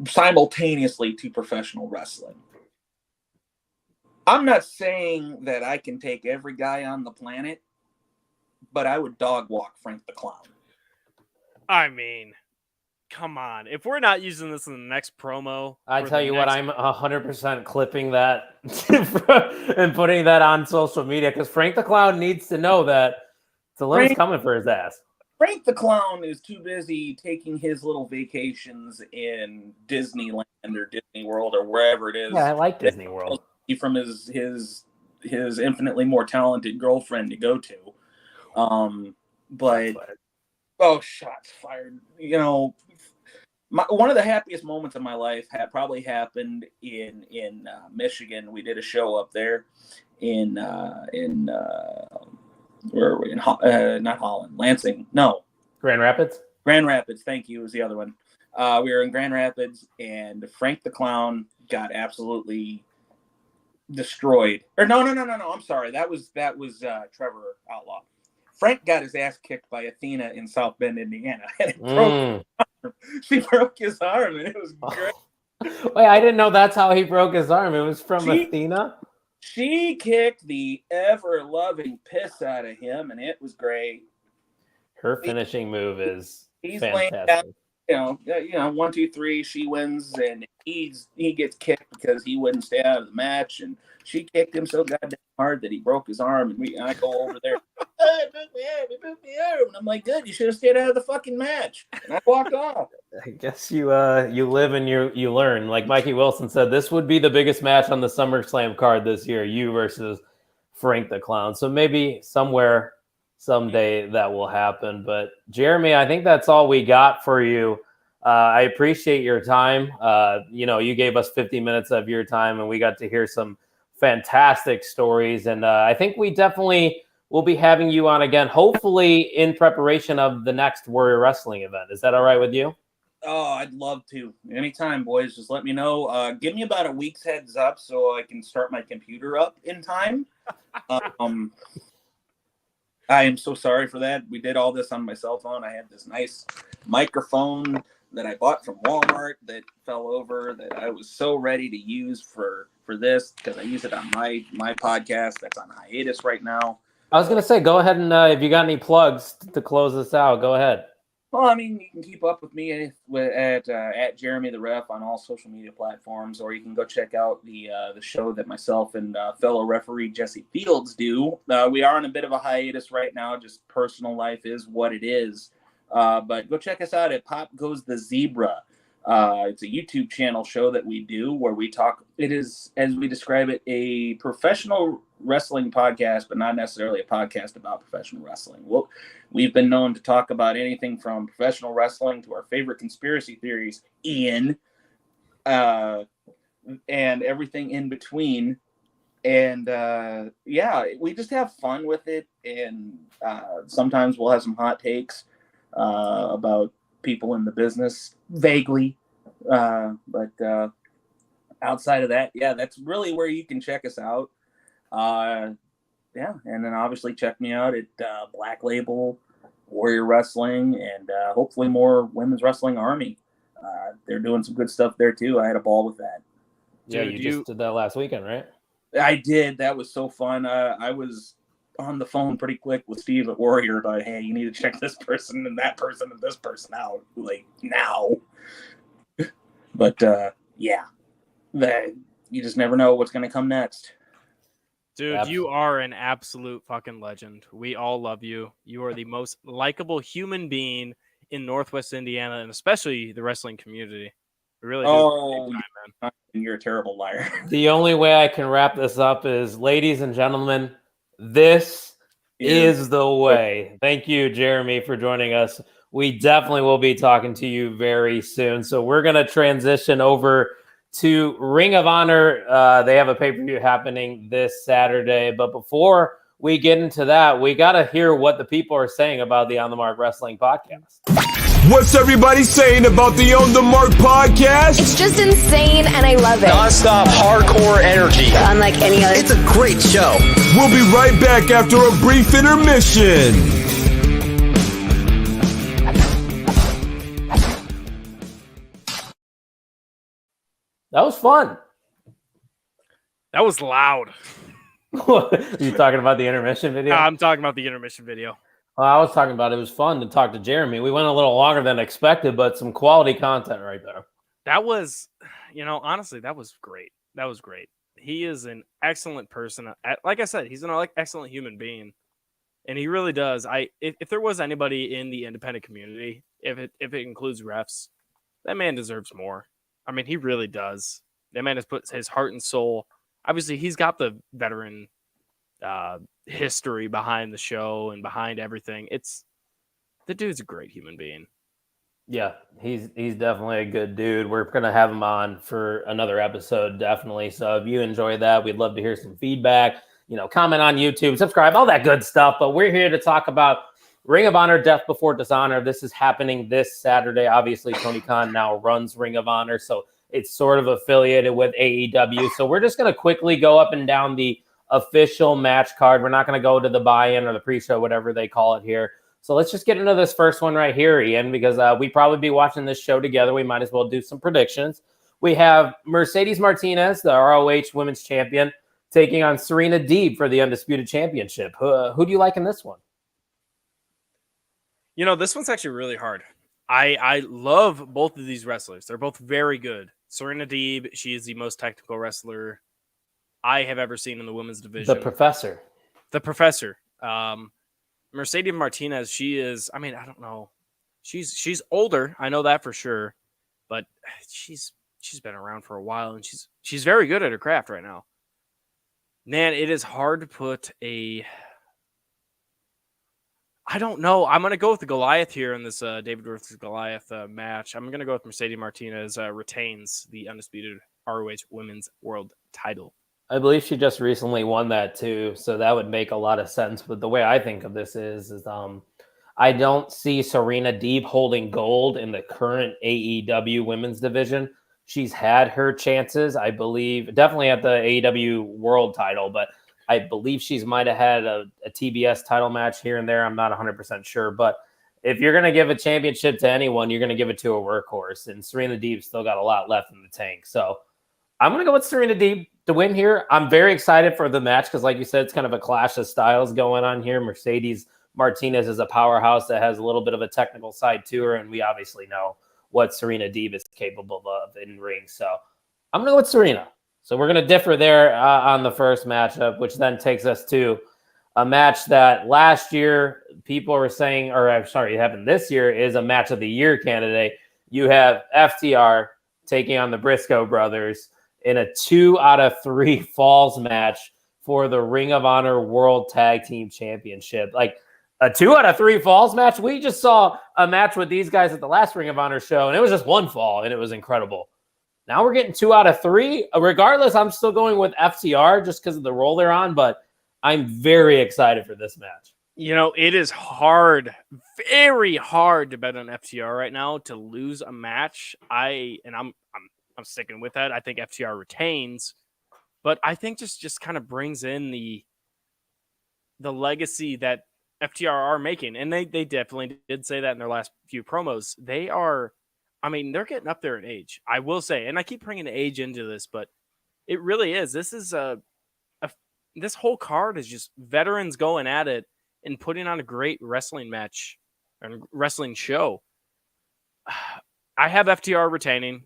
G: simultaneously to professional wrestling. I'm not saying that I can take every guy on the planet, but I would dog walk Frank the Clown.
F: I mean, come on. If we're not using this in the next promo,
E: I tell you what, I'm 100% clipping that and putting that on social media, because Frank the Clown needs to know that Tillemo's coming for his ass.
G: Frank the Clown is too busy taking his little vacations in Disneyland or Disney World or wherever it is.
E: Yeah, I like Disney World.
G: From his infinitely more talented girlfriend to go to. But shots fired. You know, one of the happiest moments of my life probably happened in Michigan. We did a show up there in where are we? Not Holland, Lansing. No,
E: Grand Rapids.
G: Grand Rapids. Thank you. Was the other one. We were in Grand Rapids, and Frank the Clown got absolutely destroyed. Or no. I'm sorry. That was Trevor Outlaw. Frank got his ass kicked by Athena in South Bend, Indiana. And she broke his arm, and it was great.
E: Wait, I didn't know that's how he broke his arm. It was from Athena?
G: She kicked the ever-loving piss out of him, and it was great.
E: Her finishing move is fantastic.
G: Laying down, 1, 2, 3, she wins, and he gets kicked because he wouldn't stay out of the match, and she kicked him so goddamn hard that he broke his arm, and I go over there, broke my arm, and I'm like, good, you should have stayed out of the fucking match, and I walked off.
E: I guess you live and you learn. Like Mikey Wilson said, this would be the biggest match on the SummerSlam card this year, you versus Frank the Clown. So maybe somewhere, someday that will happen. But Jeremy, I think that's all we got for you. I appreciate your time. You gave us 50 minutes of your time, and we got to hear some fantastic stories. And I think we definitely will be having you on again, hopefully in preparation of the next Warrior Wrestling event. Is that all right with you?
G: Oh, I'd love to. Anytime, boys. Just let me know. Give me about a week's heads up so I can start my computer up in time. I am so sorry for that. We did all this on my cell phone. I had this nice microphone that I bought from Walmart that fell over that I was so ready to use for this because I use it on my podcast that's on hiatus right now.
E: I was going to say, go ahead and if you got any plugs to close this out, go ahead.
G: Well, I mean, you can keep up with me at Jeremy the Ref on all social media platforms, or you can go check out the show that myself and fellow referee Jesse Fields do. We are on a bit of a hiatus right now. Just personal life is what it is. But go check us out at Pop Goes the Zebra. It's a YouTube channel show that we do where we talk. It is, as we describe it, a professional wrestling podcast, but not necessarily a podcast about professional wrestling. We've been known to talk about anything from professional wrestling to our favorite conspiracy theories, Ian, and everything in between. And we just have fun with it. And sometimes we'll have some hot takes about people in the business, vaguely. But outside of that, that's really where you can check us out. And then obviously check me out at Black Label, Warrior Wrestling, and hopefully more Women's Wrestling Army. They're doing some good stuff there too. I had a ball with that.
E: Yeah, you just did that last weekend, right?
G: I did. That was so fun. I was on the phone pretty quick with Steve at Warrior about, hey, you need to check this person and that person and this person out, like, now. But yeah, you just never know what's going to come next.
F: Dude, you are an absolute fucking legend. We all love you. You are the most likable human being in Northwest Indiana, and especially the wrestling community. We really do.
G: Oh, you're a terrible liar.
E: The only way I can wrap this up is, ladies and gentlemen, this is the way. Thank you, Jeremy, for joining us. We definitely will be talking to you very soon. So we're going to transition over to Ring of Honor. They have a pay-per-view happening this Saturday. But before we get into that, we got to hear what the people are saying about the On the Mark Wrestling podcast.
H: What's everybody saying about the On the Mark podcast?
I: It's just insane, and I love it.
J: Non-stop hardcore energy.
I: Unlike any other.
J: It's a great show.
H: We'll be right back after a brief intermission.
E: That was fun.
F: That was loud.
E: You talking about the intermission video?
F: I'm talking about the intermission video.
E: Well, I was talking about it was fun to talk to Jeremy. We went a little longer than expected, but some quality content right there.
F: That was, honestly, that was great. That was great. He is an excellent person. Like I said, he's an excellent human being, and he really does. If there was anybody in the independent community, if it includes refs, that man deserves more. I mean, he really does. That man has put his heart and soul. Obviously, he's got the veteran history behind the show and behind everything. The dude's a great human being.
E: Yeah, he's definitely a good dude. We're gonna have him on for another episode, definitely. So if you enjoy that, we'd love to hear some feedback. Comment on YouTube, subscribe, all that good stuff. But we're here to talk about Ring of Honor, Death Before Dishonor. This is happening this Saturday. Obviously, Tony Khan now runs Ring of Honor, so it's sort of affiliated with AEW. So we're just gonna quickly go up and down the official match card. We're not going to go to the buy-in or the pre-show, whatever they call it here. So let's just get into this first one right here, Ian, because we probably be watching this show together. We might as well do some predictions. We have Mercedes Martinez, the ROH Women's Champion, taking on Serena Deeb for the Undisputed Championship. Who do you like in this one?
F: This one's actually really hard. I love both of these wrestlers. They're both very good. Serena Deeb, she is the most technical wrestler I have ever seen in the women's division.
E: The Professor.
F: Mercedes Martinez, she is, I don't know. She's older. I know that for sure. But she's been around for a while, and she's very good at her craft right now. Man, it is hard to put I don't know. I'm going to go with the Goliath here in this David versus Goliath match. I'm going to go with Mercedes Martinez retains the Undisputed ROH Women's World title.
E: I believe she just recently won that too, so that would make a lot of sense. But the way I think of this is I don't see Serena Deeb holding gold in the current AEW women's division. She's had her chances, I believe, definitely at the AEW World title, but I believe she's might have had a TBS title match here and there. I'm not 100% sure, but if you're going to give a championship to anyone, you're going to give it to a workhorse, and Serena Deeb's still got a lot left in the tank. So I'm going to go with Serena Deeb to win here. I'm very excited for the match because, like you said, it's kind of a clash of styles going on here. Mercedes Martinez is a powerhouse that has a little bit of a technical side to her, and we obviously know what Serena Deeb is capable of in ring. So I'm going to go with Serena. So we're going to differ there on the first matchup, which then takes us to a match that last year people were saying, or I'm sorry, it happened this year, is a match of the year candidate. You have FTR taking on the Briscoe brothers in a 2 out of 3 falls match for the Ring of Honor World Tag Team Championship. Like a 2 out of 3 falls match. We just saw a match with these guys at the last Ring of Honor show, and it was just 1 fall, and it was incredible. Now we're getting 2 out of 3. Regardless, I'm still going with FTR just because of the role they're on, but I'm very excited for this match.
F: It is hard, very hard to bet on FTR right now to lose a match. I'm sticking with that. I think FTR retains, but I think just kind of brings in the legacy that FTR are making. And they definitely did say that in their last few promos. They're getting up there in age, I will say. And I keep bringing age into this, but it really is. This is this whole card is just veterans going at it and putting on a great wrestling match and wrestling show. I have FTR retaining.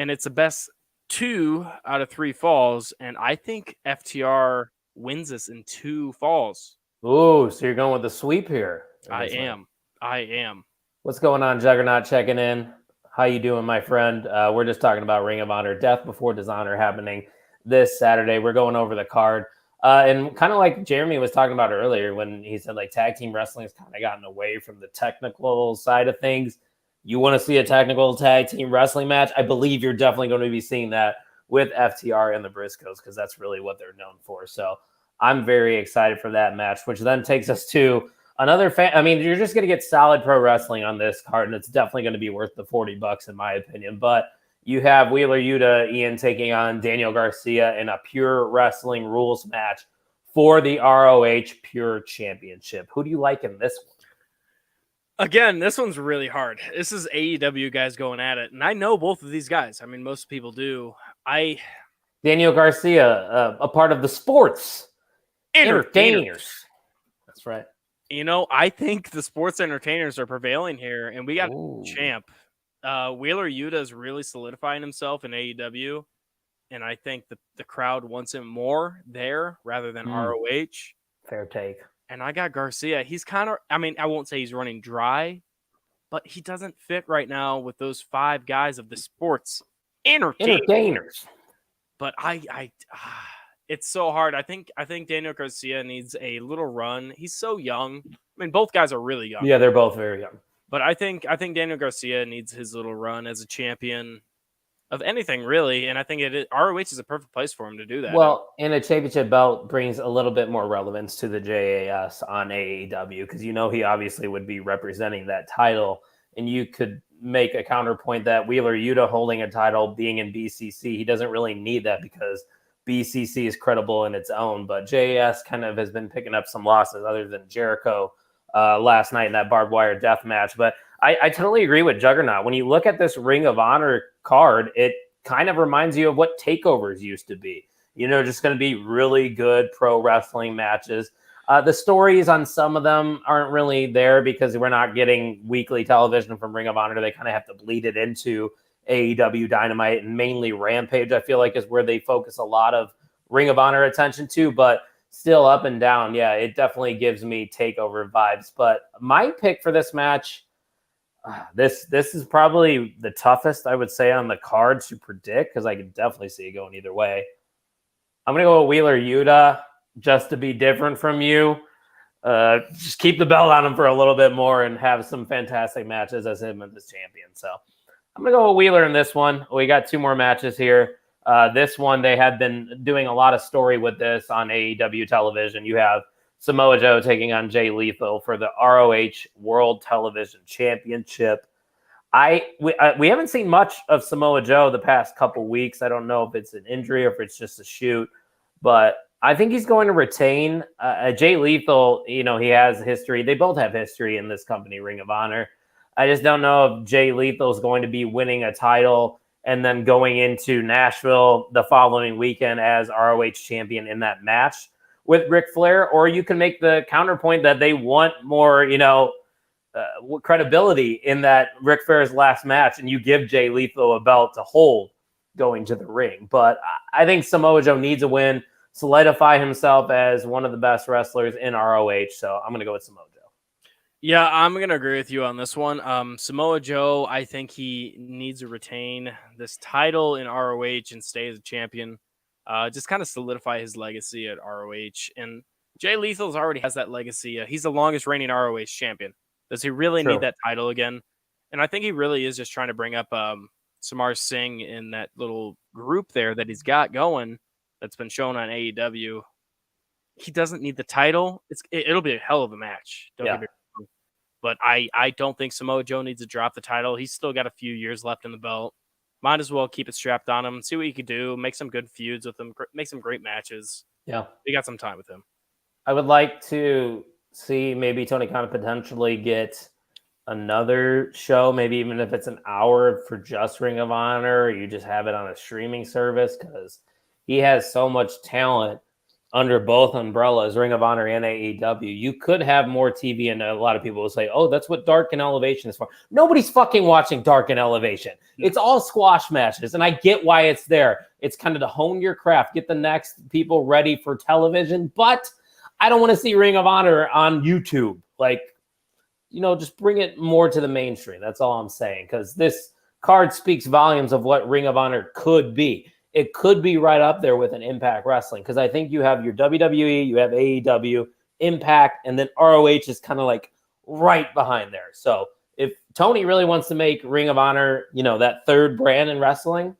F: and it's the best 2 out of 3 falls, and I think FTR wins this in 2 falls.
E: Ooh, so you're going with the sweep here.
F: I am.
E: What's going on, Juggernaut? Checking in. How you doing, my friend? We're just talking about Ring of Honor Death Before Dishonor happening this Saturday. We're going over the card. And kind of like Jeremy was talking about earlier when he said like tag team wrestling has kind of gotten away from the technical side of things. You want to see a technical tag team wrestling match? I believe you're definitely going to be seeing that with FTR and the Briscoes because that's really what they're known for. So I'm very excited for that match, which then takes us to another I mean, you're just going to get solid pro wrestling on this card, and it's definitely going to be worth the $40 in my opinion. But you have Wheeler Yuta, Ian, taking on Daniel Garcia in a pure wrestling rules match for the ROH Pure Championship. Who do you like in this one?
F: Again, this one's really hard. This is AEW guys going at it, and I know both of these guys. I mean, most people do.
E: Daniel Garcia, a part of the sports entertainers. That's right.
F: You know, I think the sports entertainers are prevailing here, and we got a champ. Wheeler Yuta is really solidifying himself in AEW, and I think the crowd wants him more there rather than ROH.
E: Fair take.
F: And I got Garcia. He's kind of, I mean, I won't say he's running dry, but he doesn't fit right now with those 5 guys of the sports entertainers. But it's so hard. I think Daniel Garcia needs a little run. He's so young. I mean, both guys are really young.
E: Yeah, they're both very young.
F: But I think Daniel Garcia needs his little run as a champion of anything, really. And I think ROH is a perfect place for him to do that.
E: Well, and a championship belt brings a little bit more relevance to the JAS on AEW because you know he obviously would be representing that title. And you could make a counterpoint that Wheeler Yuta holding a title, being in BCC, he doesn't really need that because BCC is credible in its own. But JAS kind of has been picking up some losses other than Jericho last night in that barbed wire death match. But I totally agree with Juggernaut. When you look at this Ring of Honor card, it kind of reminds you of what takeovers used to be. You know, just going to be really good pro wrestling matches. The stories on some of them aren't really there because we're not getting weekly television from Ring of Honor. They kind of have to bleed it into AEW Dynamite, and mainly Rampage, I feel like, is where they focus a lot of Ring of Honor attention to. But still up and down, yeah, it definitely gives me takeover vibes. But my pick for this match, this is probably the toughest, I would say, on the card to predict because I can definitely see it going either way. I'm going to go with Wheeler Yuta just to be different from you. Just keep the belt on him for a little bit more and have some fantastic matches as him as champion. So I'm going to go with Wheeler in this one. We got 2 more matches here. This one, they have been doing a lot of story with this on AEW television. You have Samoa Joe taking on Jay Lethal for the ROH World Television Championship. We haven't seen much of Samoa Joe the past couple weeks. I don't know if it's an injury or if it's just a shoot, but I think he's going to retain. Jay Lethal, you know, he has history. They both have history in this company, Ring of Honor. I just don't know if Jay Lethal is going to be winning a title and then going into Nashville the following weekend as ROH champion in that match with Ric Flair, or you can make the counterpoint that they want more, you know, credibility in that Ric Flair's last match, and you give Jay Lethal a belt to hold going to the ring. But I think Samoa Joe needs a win, solidify himself as one of the best wrestlers in ROH. So I'm going to go with Samoa Joe.
F: Yeah, I'm going to agree with you on this one. Samoa Joe, I think he needs to retain this title in ROH and stay as a champion. Just kind of solidify his legacy at ROH. And Jay Lethal already has that legacy. He's the longest reigning ROH champion. Does he really need that title again? And I think he really is just trying to bring up Samar Singh in that little group there that he's got going that's been shown on AEW. He doesn't need the title. It'll be a hell of a match. Don't get me wrong. But I don't think Samoa Joe needs to drop the title. He's still got a few years left in the belt. Might as well keep it strapped on him, see what he could do, make some good feuds with him, make some great matches.
E: Yeah.
F: We got some time with him.
E: I would like to see maybe Tony Khan potentially get another show, maybe even if it's an hour for just Ring of Honor, or you just have it on a streaming service, because he has so much talent under both umbrellas, Ring of Honor and AEW, you could have more TV, and a lot of people will say, oh, that's what Dark and Elevation is for. Nobody's fucking watching Dark and Elevation. It's all squash matches, and I get why it's there. It's kind of to hone your craft, get the next people ready for television, but I don't want to see Ring of Honor on YouTube. Like, just bring it more to the mainstream. That's all I'm saying, because this card speaks volumes of what Ring of Honor could be. It could be right up there with an Impact Wrestling, because I think you have your WWE, you have AEW, Impact, and then ROH is kind of like right behind there. So if Tony really wants to make Ring of Honor, that third brand in wrestling,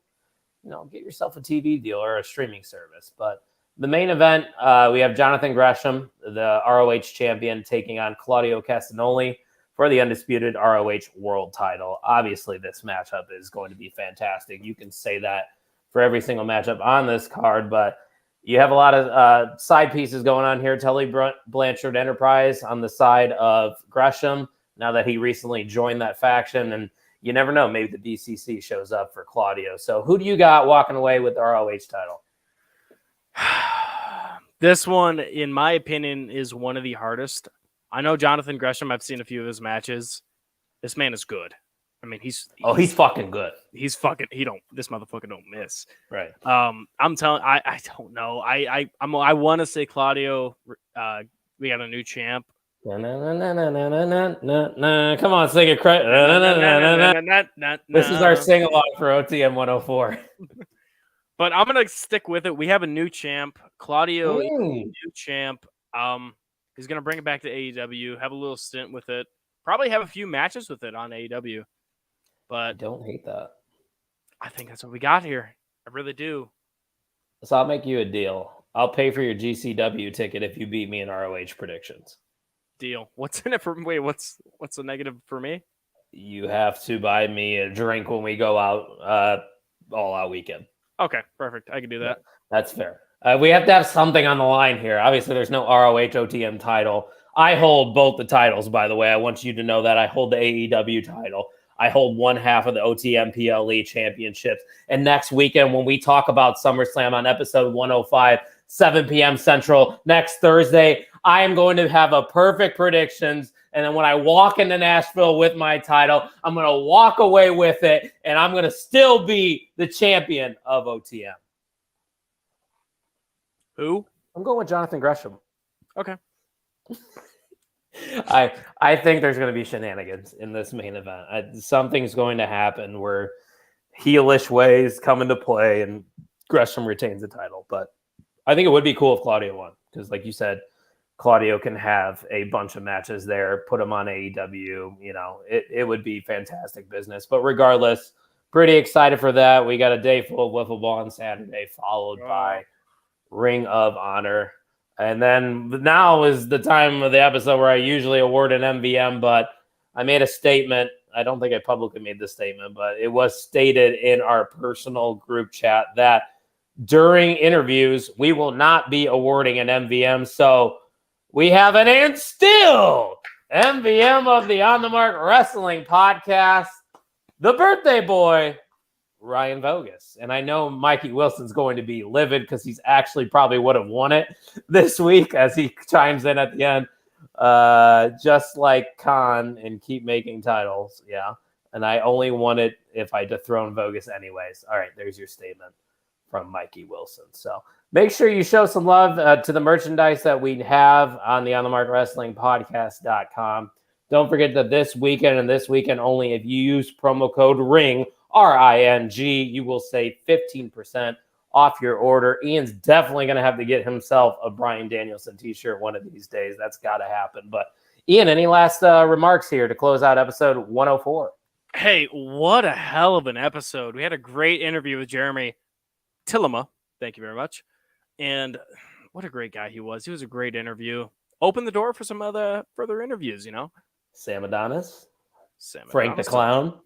E: get yourself a TV deal or a streaming service. But the main event, we have Jonathan Gresham, the ROH champion, taking on Claudio Castagnoli for the undisputed ROH world title. Obviously, this matchup is going to be fantastic. You can say that for every single matchup on this card, but you have a lot of side pieces going on here. Tully Blanchard Enterprise on the side of Gresham, now that he recently joined that faction, and you never know, maybe the DCC shows up for Claudio. So who do you got walking away with the ROH title?
F: This one, in my opinion, is one of the hardest. I know Jonathan Gresham. I've seen a few of his matches. This man is good. I mean, he's
E: fucking good.
F: This motherfucker don't miss.
E: Right.
F: I'm telling, I don't know. I want to say Claudio. We got a new champ.
E: Come on, sing it. This is our sing along for OTM 104.
F: But I'm gonna stick with it. We have a new champ. Claudio is a new champ. He's gonna bring it back to AEW. Have a little stint with it. Probably have a few matches with it on AEW. But
E: I don't hate that.
F: I think that's what we got here. I really do.
E: So I'll make you a deal. I'll pay for your GCW ticket if you beat me in ROH predictions.
F: Deal. What's in it for me? What's the negative for me?
E: You have to buy me a drink when we go out all out weekend.
F: Okay, perfect. I can do that.
E: That's fair. We have to have something on the line here. Obviously, there's no ROH OTM title. I hold both the titles, by the way. I want you to know that I hold the AEW title. I hold one half of the OTM PLE championships. And next weekend, when we talk about SummerSlam on episode 105, 7 p.m. Central, next Thursday, I am going to have a perfect predictions. And then when I walk into Nashville with my title, I'm going to walk away with it, and I'm going to still be the champion of OTM.
F: Who?
E: I'm going with Jonathan Gresham.
F: Okay.
E: I think there's going to be shenanigans in this main event. Something's going to happen where heelish ways come into play and Gresham retains the title. But I think it would be cool if Claudio won, because like you said, Claudio can have a bunch of matches there, put him on AEW. It would be fantastic business. But regardless, pretty excited for that. We got a day full of wiffle ball on Saturday, followed by Ring of Honor. And then now is the time of the episode where I usually award an MVM, but I made a statement. I don't think I publicly made this statement, but it was stated in our personal group chat that during interviews, we will not be awarding an MVM. So we have an and still MVM of the On the Mark Wrestling Podcast, the birthday boy, Ryan Vogus. And I know Mikey Wilson's going to be livid because he's actually probably would have won it this week, as he chimes in at the end. Just like Khan and keep making titles. Yeah. And I only won it if I dethrone Vogus anyways. All right, there's your statement from Mikey Wilson. So make sure you show some love to the merchandise that we have on the On the Mark Wrestling Podcast.com. Don't forget that this weekend and this weekend only, if you use promo code RING, RING, you will save 15% off your order. Ian's definitely going to have to get himself a Bryan Danielson t-shirt one of these days. That's got to happen. But Ian, any last remarks here to close out episode 104?
F: Hey, what a hell of an episode. We had a great interview with Jeremy Tillema. Thank you very much. And what a great guy he was. He was a great interview. Opened the door for some other further interviews,
E: Sam Adonis. Frank the Clown.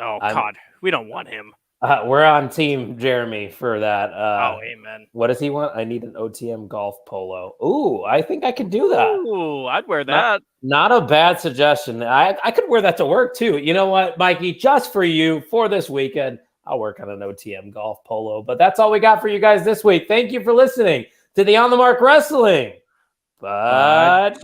F: Oh, God. We don't want him.
E: We're on team Jeremy for that.
F: Amen.
E: What does he want? I need an OTM golf polo. Ooh, I think I could do that.
F: Ooh, I'd wear that.
E: Not a bad suggestion. I could wear that to work too. You know what, Mikey? Just for you, for this weekend, I'll work on an OTM golf polo. But that's all we got for you guys this week. Thank you for listening to the On the Mark Wrestling Podcast.